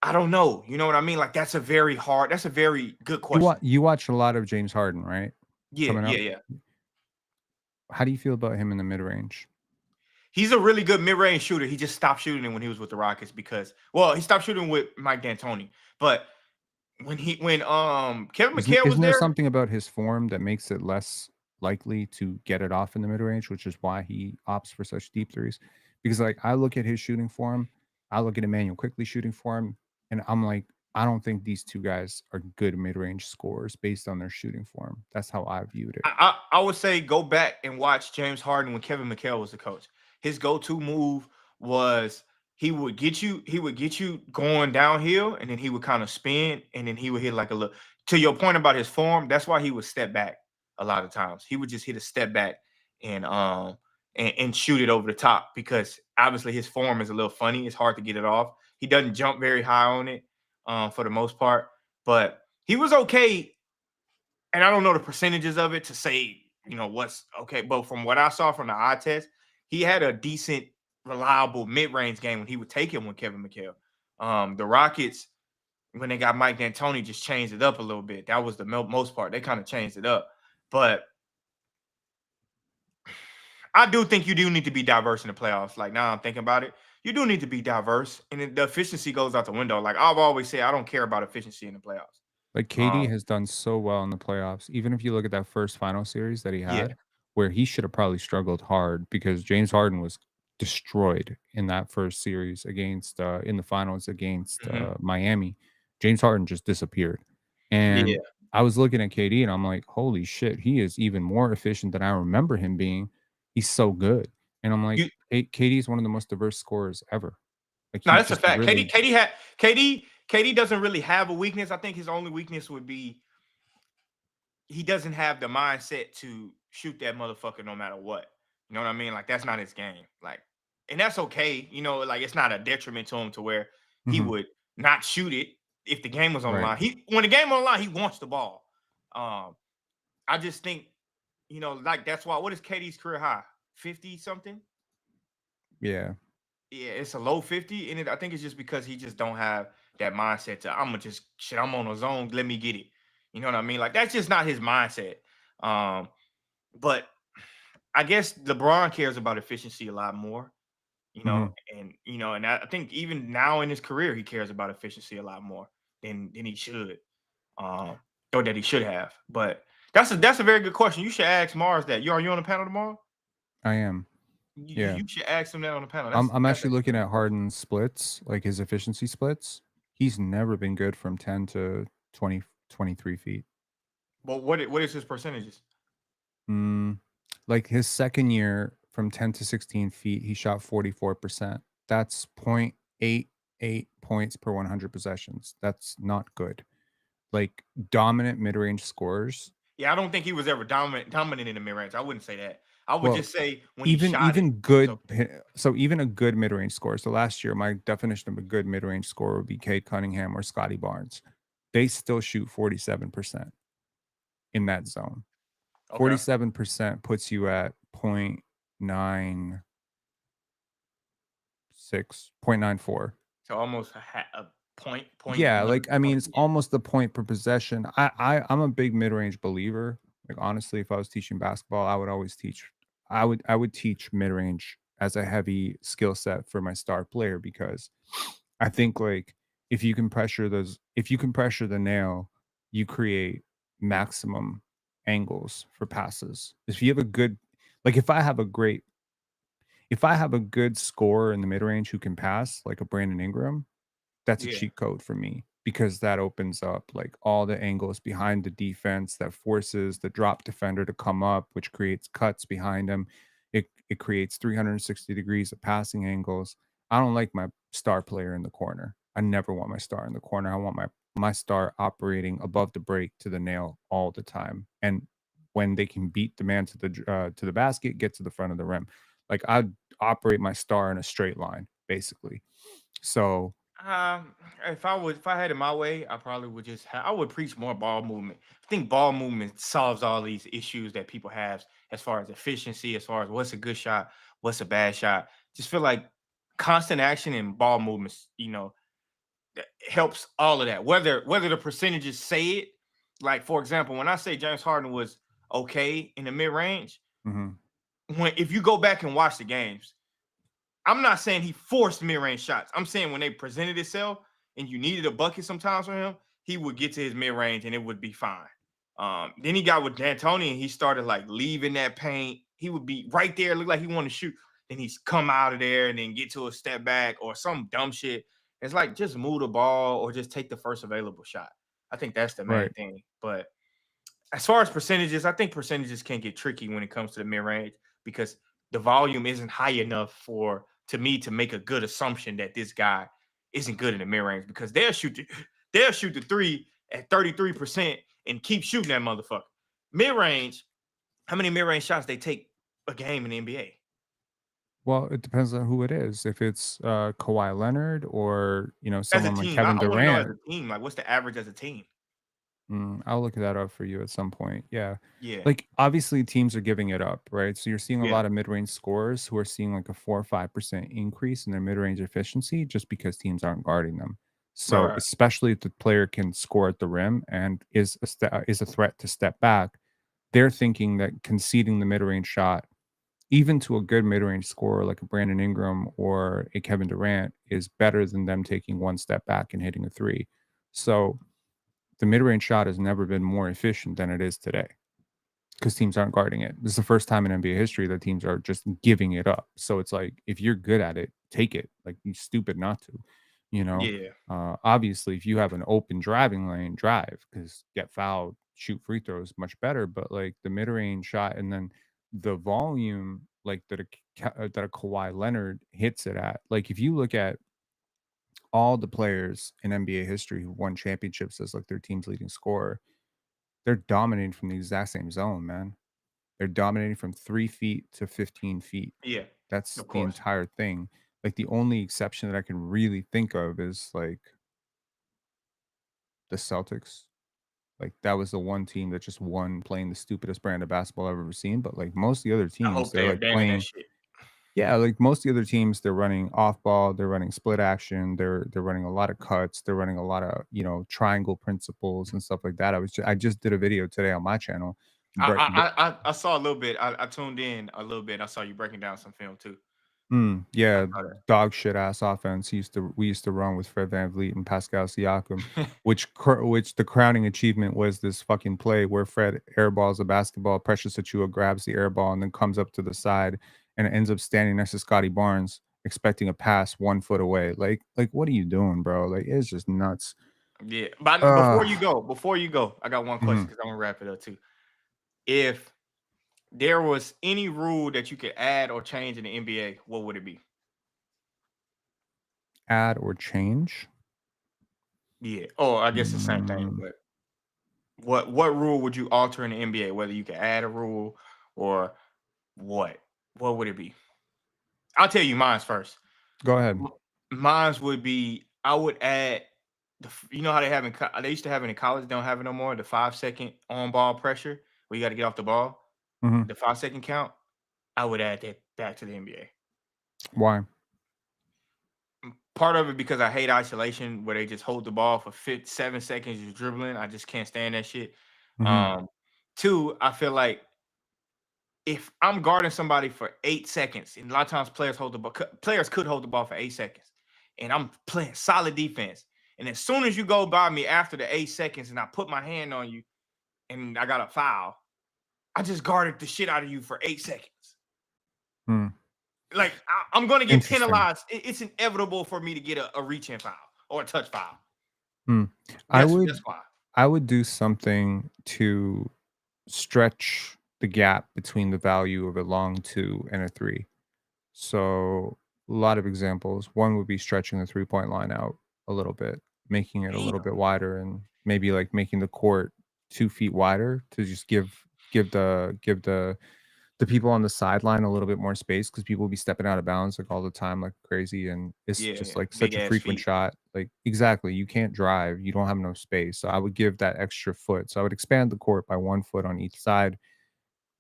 I don't know. You know what I mean? Like that's a very good question.
You watch a lot of James Harden, right?
Yeah.
How do you feel about him in the mid-range?
He's a really good mid-range shooter. He just stopped shooting when he was with the Rockets because, well, he stopped shooting with Mike D'Antoni. But when Kevin McHale was there,
isn't there something about his form that makes it less likely to get it off in the mid-range, which is why he opts for such deep threes? Because like I look at his shooting form, I look at Emmanuel Quickly shooting form, and I'm like, I don't think these two guys are good mid-range scorers based on their shooting form. That's how I viewed it.
I would say go back and watch James Harden when Kevin McHale was the coach. His go-to move was he would get you going downhill, and then he would kind of spin, and then he would hit like a little. To your point about his form, that's why he would step back a lot of times. He would just hit a step back and shoot it over the top because obviously his form is a little funny. It's hard to get it off. He doesn't jump very high on it for the most part, but he was okay. And I don't know the percentages of it to say, what's okay. But from what I saw from the eye test, he had a decent, reliable mid-range game when he would take him with Kevin McHale. The Rockets, when they got Mike D'Antoni, just changed it up a little bit. That was the most part. They kind of changed it up. But I do think you do need to be diverse in the playoffs. Like now I'm thinking about it. You do need to be diverse. And the efficiency goes out the window. Like I've always said, I don't care about efficiency in the playoffs.
Like KD has done so well in the playoffs. Even if you look at that first final series that he had, where he should have probably struggled hard because James Harden was destroyed in that first series against in the finals against Miami. James Harden just disappeared. And I was looking at KD and I'm like, holy shit, he is even more efficient than I remember him being. He's so good. And I'm like, KD is one of the most diverse scorers ever. Like,
no, that's a fact. KD doesn't really have a weakness. I think his only weakness would be he doesn't have the mindset to shoot that motherfucker no matter what. You know what I mean? Like, that's not his game. Like, and that's okay. You know, like, it's not a detriment to him to where he would not shoot it if the game was on the line. When the game on the line, he wants the ball. I just think, you know, like, that's why. What is KD's career high? 50 something?
Yeah.
Yeah, it's a low 50, and I think it's just because he just don't have that mindset to I'm on a zone, let me get it. You know what I mean? Like, that's just not his mindset. But I guess LeBron cares about efficiency a lot more, you know, and I think even now in his career he cares about efficiency a lot more than he should, or that he should have. But that's a very good question. You should ask Mars that. Are you on the panel tomorrow?
I am.
You should ask him that on the panel.
I'm actually looking at Harden's splits, like his efficiency splits. He's never been good from 10 to 20, 23 feet.
Well, what is his percentages?
Like his second year from 10 to 16 feet, he shot 44%. That's 0.88 points per 100 possessions. That's not good. Like, dominant mid-range scorers.
Yeah, I don't think he was ever dominant in the mid-range. I wouldn't say that. I would just say when
even
he shot
good. So even a good mid-range scorer. So last year, my definition of a good mid-range scorer would be Cade Cunningham or Scotty Barnes. They still shoot 47% in that zone. 47% puts you at 0.96, 0.94.
So almost a point.
Yeah, like, I mean, it's almost a point per possession. I'm a big mid-range believer. Like, honestly, if I was teaching basketball, I would teach mid-range as a heavy skill set for my star player, because I think, like, if you can pressure the nail, you create maximum angles for passes. If you have a good, like, if I have a good scorer in the mid-range who can pass, like a Brandon Ingram, that's a cheat code for me, because that opens up like all the angles behind the defense that forces the drop defender to come up, which creates cuts behind him. It creates 360 degrees of passing angles. I don't like my star player in the corner. I never want my star in the corner. I want my star operating above the break to the nail all the time. And when they can beat the man to the basket, get to the front of the rim. Like, I'd operate my star in a straight line, basically. So
if I had it my way, I probably would I would preach more ball movement. I think ball movement solves all these issues that people have as far as efficiency, as far as what's a good shot, what's a bad shot. Just feel like constant action and ball movements, you know, helps all of that. Whether the percentages say it, like, for example, when I say James Harden was okay in the mid range, if you go back and watch the games, I'm not saying he forced mid-range shots. I'm saying when they presented itself and you needed a bucket sometimes from him, he would get to his mid-range and it would be fine. Then he got with D'Antoni and he started like leaving that paint. He would be right there, look like he wanted to shoot. Then he's come out of there and then get to a step back or some dumb shit. It's like, just move the ball or just take the first available shot. I think that's the main thing. But as far as percentages, I think percentages can get tricky when it comes to the mid-range, because the volume isn't high enough to me to make a good assumption that this guy isn't good in the mid-range, because they'll shoot the three at 33% and keep shooting that motherfucker. Mid-range, how many mid-range shots they take a game in the NBA?
Well, it depends on who it is. If it's Kawhi Leonard or, you know, someone like Kevin Durant.
I want to know as a team, like, what's the average as a team?
I'll look that up for you at some point. Yeah.
Yeah.
Like, obviously teams are giving it up, right? So you're seeing a lot of mid-range scorers who are seeing like a 4 or 5% increase in their mid-range efficiency just because teams aren't guarding them. So especially if the player can score at the rim and is a threat to step back, they're thinking that conceding the mid-range shot, even to a good mid-range scorer like a Brandon Ingram or a Kevin Durant, is better than them taking one step back and hitting a three. So the mid-range shot has never been more efficient than it is today. because teams aren't guarding it. This is the first time in NBA history that teams are just giving it up. So it's like, if you're good at it, take it. Like, you stupid not to, you know?
Yeah.
Obviously, if you have an open driving lane, drive, because get fouled, shoot free throws, much better. But like the mid range shot, and then the volume, like that a Kawhi Leonard hits it at. Like, if you look at all the players in NBA history who won championships as like their team's leading scorer, they're dominating from the exact same zone, man. They're dominating from 3 feet to 15 feet.
Yeah.
That's
Of
the
course.
entire thing. Like, the only exception that I can really think of is like the Celtics. Like, that was the one team that just won playing the stupidest brand of basketball I've ever seen. But like most of the other
I
teams,
hope
they're
they
like
abandon that
playing.
shit.
Yeah, like most of the other teams, they're running off ball, they're running split action, they're running a lot of cuts, they're running a lot of, triangle principles and stuff like that. I just did a video today on my channel.
I saw a little bit. I tuned in a little bit. I saw you breaking down some film too.
Yeah, dog shit ass offense. We used to run with Fred VanVleet and Pascal Siakam, which the crowning achievement was this fucking play where Fred airballs a basketball, Precious Achua grabs the airball and then comes up to the side and ends up standing next to Scotty Barnes, expecting a pass 1 foot away. Like what are you doing, bro? Like, it's just nuts.
Yeah, but before you go, I got one question because I'm gonna wrap it up too. If there was any rule that you could add or change in the NBA, what would it be?
Add or change?
Yeah. Oh, I guess the same thing. But what rule would you alter in the NBA? Whether you could add a rule or what? What would it be? I'll tell you mine's first.
Go ahead.
Mine's would be, I would add you know how they have they used to have it in college, they don't have it no more. The 5-second on ball pressure where you got to get off the ball. The 5-second count. I would add that back to the NBA.
Why?
Part of it because I hate isolation where they just hold the ball for 7 seconds just dribbling. I just can't stand that shit. 2, I feel like if I'm guarding somebody for 8 seconds, and a lot of times players could hold the ball for 8 seconds, and I'm playing solid defense, and as soon as you go by me after the 8 seconds and I put my hand on you and I got a foul, I just guarded the shit out of you for 8 seconds. Like, I'm going to get penalized. It's inevitable for me to get a reach-in foul or a touch foul. That's why.
I would do something to stretch the gap between the value of a long 2 and a 3. So a lot of examples. One would be stretching the 3-point line out a little bit, making it a little bit wider, and maybe like making the court 2 feet wider to just give the people on the sideline a little bit more space, because people will be stepping out of bounds like all the time like crazy, and it's just like such a frequent shot. Like, exactly, you can't drive, you don't have enough space. So I would give that extra foot. So I would expand the court by 1 foot on each side,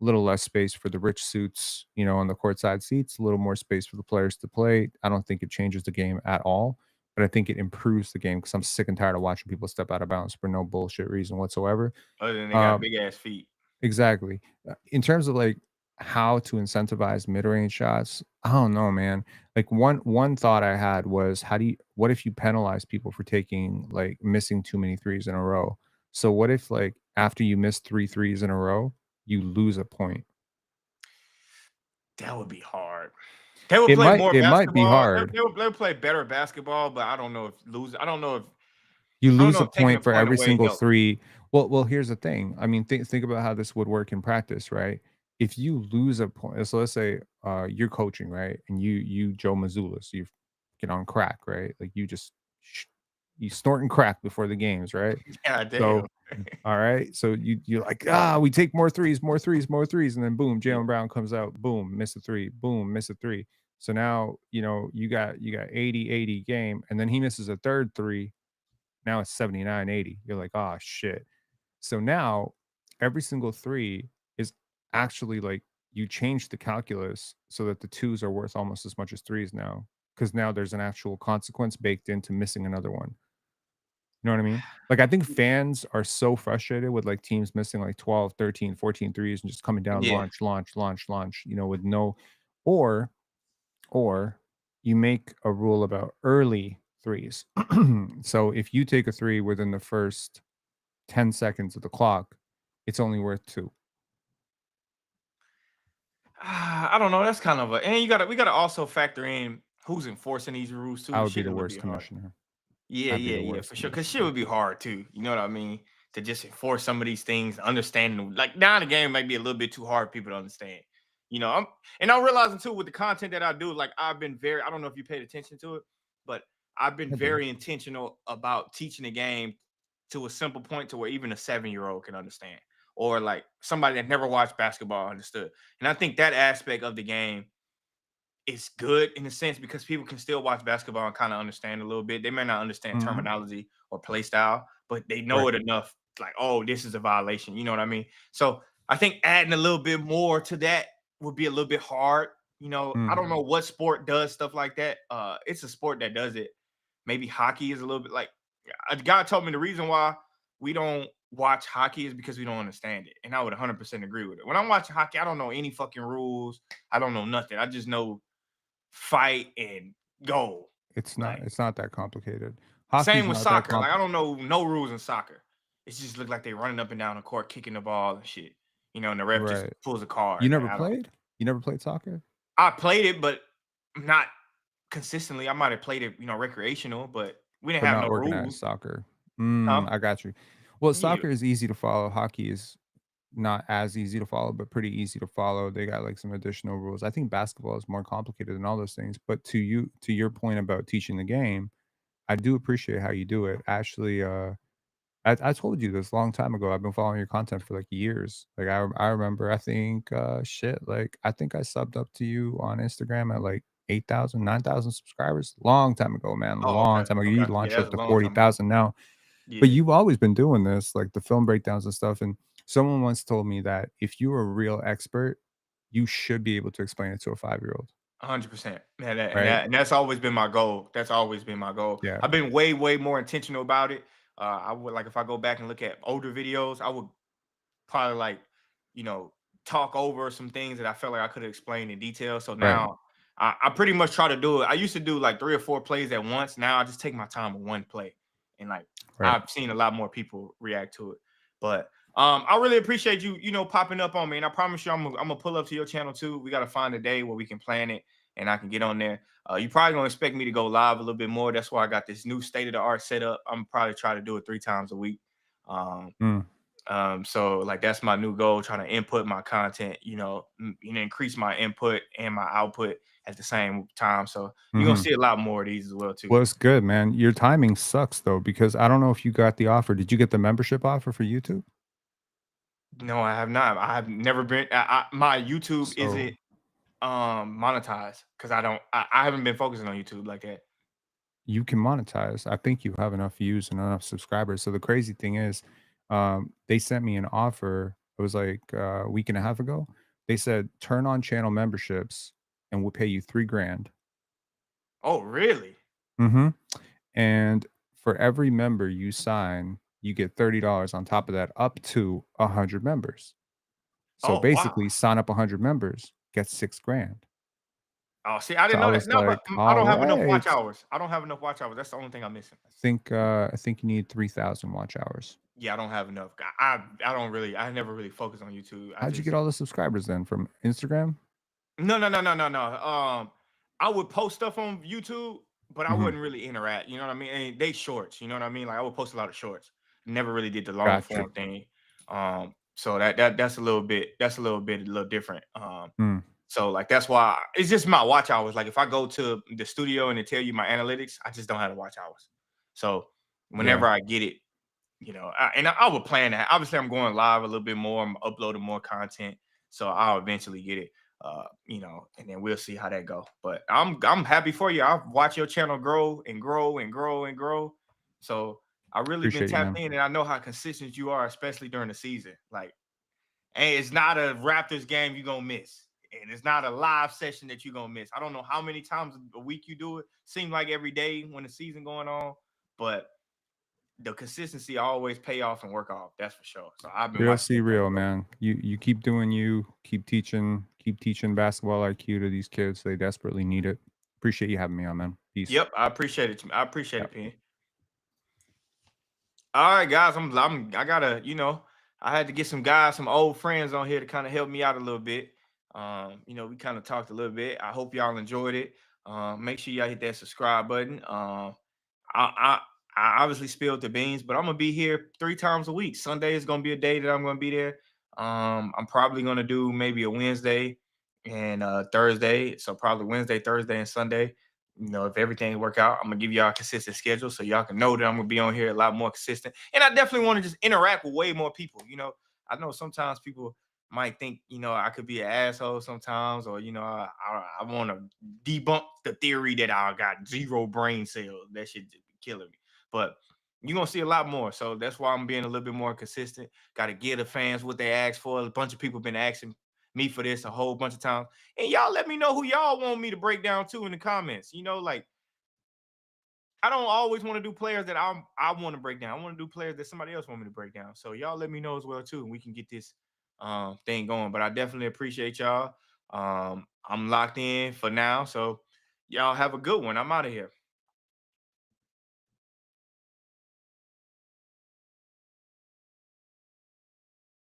a little less space for the rich suits, on the courtside seats, a little more space for the players to play. I don't think it changes the game at all, but I think it improves the game because I'm sick and tired of watching people step out of bounds for no bullshit reason whatsoever.
Other than they got big ass feet.
Exactly. In terms of like how to incentivize mid-range shots, I don't know, man. Like, one thought I had was, what if you penalize people for missing too many threes in a row? So what if, like, after you miss 3 threes in a row, you lose a point?
That would be hard. They would play more basketball. It might be hard. They would play better basketball, but I don't know if
you lose a point for every single 3. Well, here's the thing. I mean, think about how this would work in practice, right? If you lose a point, so let's say you're coaching, right? And you Joe Mazzulla, so you get on crack, right? Like, you snorting crack before the games, right?
Yeah, damn.
So, all right. So you're like, we take more threes, and then boom, Jaylen Brown comes out, boom, miss a 3, boom, miss a 3. So now, you got 80-80 game, and then he misses a third 3. Now it's 79-80. You're like, oh shit. So now every single 3 is actually like, you change the calculus so that the 2s are worth almost as much as 3s now, because now there's an actual consequence baked into missing another one. You know what I mean? Like, I think fans are so frustrated with like teams missing like 12, 13, 14 threes and just coming down, launch, with no, or you make a rule about early 3s. So if you take a 3 within the first 10 seconds of the clock, it's only worth 2.
I don't know. That's kind of and we gotta also factor in who's enforcing these rules too.
I would be
Shit
the
would
worst
be hard.
commissioner.
Yeah, for sure. Because shit would be hard too. You know what I mean? To just enforce some of these things, understanding like now the game might be a little bit too hard for people to understand. You know, I'm realizing too with the content that I do, like I've been I don't know if you paid attention to it, but I've been very intentional about teaching the game to a simple point to where even a 7-year-old can understand, or like somebody that never watched basketball understood. And I think that aspect of the game is good in a sense because people can still watch basketball and kind of understand a little bit. They may not understand terminology or play style, but they know it enough. Like, oh, this is a violation. You know what I mean? So I think adding a little bit more to that would be a little bit hard. You know, I don't know what sport does stuff like that. It's a sport that does it. Maybe hockey is a little bit like a guy told me the reason why we don't watch hockey is because we don't understand it. And I would 100% agree with it. When I'm watching hockey, I don't know any fucking rules. I don't know nothing. I just know fight and go.
It's not.
Like,
it's not that complicated.
Same
Hockey's
with
not that
soccer. Like I don't know no rules in soccer. It just look like they running up and down the court, kicking the ball and shit. You know, and the ref just
Right.
pulls a card.
You
Like,
never
I don't.
played? You never played soccer?
I played it, but not consistently. I might have played it, you know, recreational, but we didn't
But
have
not
no
organized
rules.
soccer.
Huh?
I got you. Well,
Yeah.
soccer is easy to follow. Hockey is not as easy to follow, but pretty easy to follow. They got like some additional rules. I think basketball is more complicated than all those things. But to your point about teaching the game, I do appreciate how you do it. Actually, I told you this a long time ago. I've been following your content for like years. Like I remember, I think shit, like I think I subbed up to you on Instagram at like 8,000, 9,000 subscribers. Long time ago, man.
Oh,
Long
okay.
time ago. You
Okay. Yeah,
launched
that's
up
a
to
long time ago.
40,000 now. But
Yeah.
you've always been doing this, like the film breakdowns and stuff. And someone once told me that if you're a real expert, you should be able to explain it to a 5-year-old.
100%.
Right?
And that's always been my goal. That's always been my goal.
Yeah.
I've been way more intentional about it. I would like if I go back and look at older videos, I would probably like, you know, talk over some things that I felt like I could have explained in detail. So
Right.
now I pretty much try to do it. I used to do like 3 or 4 plays at once. Now I just take my time with one play. And like
Right.
I've seen a lot more people react to it. But I really appreciate you, you know, popping up on me. And I promise you I'm gonna pull up to your channel too. We gotta find a day where we can plan it and I can get on there. You probably gonna expect me to go live a little bit more. That's why I got this new state of the art setup. I'm probably try to do it 3 times a week. So like that's my new goal, trying to input my content, you know, increase my input and my output at the same time. So you're gonna see a lot more of these as well too.
Well, it's good, man. Your timing sucks though, because I don't know if you got the offer. Did you get the membership offer for YouTube?
No, I have not. I have never been. My YouTube isn't monetized because I haven't been focusing on YouTube like that.
You can monetize. I think you have enough views and enough subscribers. So the crazy thing is, they sent me an offer. It was like a week and a half ago. They said turn on channel memberships and we'll pay you $3,000.
Oh, really?
And for every member you sign, you get $30 on top of that, up to 100 members. So basically, sign up 100 members, get $6,000.
Oh, see, I didn't
So I
know that.
was
No, but
like,
I don't
all
have enough watch
right.
hours. I don't have enough watch hours. That's the only thing I'm missing.
I think you need 3,000 watch hours.
Yeah, I don't have enough. I never really focus on YouTube.
How'd you get all the subscribers then? From Instagram?
No. I would post stuff on YouTube, but I wouldn't really interact. You know what I mean? And they shorts. You know what I mean? Like I would post a lot of shorts. Never really did the long form thing. So that's a little bit a little different. So like that's why it's just my watch hours. Like if I go to the studio and they tell you my analytics, I just don't have the watch hours. So whenever I get it, you know, I would plan that. Obviously, I'm going live a little bit more. I'm uploading more content, so I'll eventually get it. You know, and then we'll see how that go. But I'm happy for you. I've watched your channel grow and grow and grow and grow. So I really been tapped in, and I know how consistent you are, especially during the season. Like, and it's not a Raptors game you're gonna miss, and it's not a live session that you're gonna miss. I don't know how many times a week you do it. Seems like every day when the season going on, but the consistency always pay off and work off. That's for sure. So I've been
real, man. You keep doing you, keep teaching basketball IQ to these kids. They desperately need it. Appreciate you having me on, man. Peace.
Yep, I appreciate it. I appreciate it, Penn. All right, guys. I gotta, you know, I had to get some guys, some old friends on here to kind of help me out a little bit. You know, we kind of talked a little bit. I hope y'all enjoyed it. Make sure y'all hit that subscribe button. I obviously spilled the beans, but I'm gonna be here 3 times a week. Sunday is gonna be a day that I'm gonna be there. I'm probably gonna do maybe a Wednesday and Thursday. So probably Wednesday, Thursday, and Sunday. You know, if everything work out, I'm gonna give y'all a consistent schedule so y'all can know that I'm gonna be on here a lot more consistent. And I definitely want to just interact with way more people. You know, I know sometimes people might think, you know, I could be an asshole sometimes, or, you know, I want to debunk the theory that I got 0 brain cells. That shit just be killing me. But you're going to see a lot more. So that's why I'm being a little bit more consistent. Got to give the fans what they asked for. A bunch of people been asking me for this a whole bunch of times. And y'all let me know who y'all want me to break down too in the comments. You know, like, I don't always want to do players that I want to break down. I want to do players that somebody else want me to break down. So y'all let me know as well too, and we can get this thing going. But I definitely appreciate y'all. I'm locked in for now. So y'all have a good one. I'm out of here.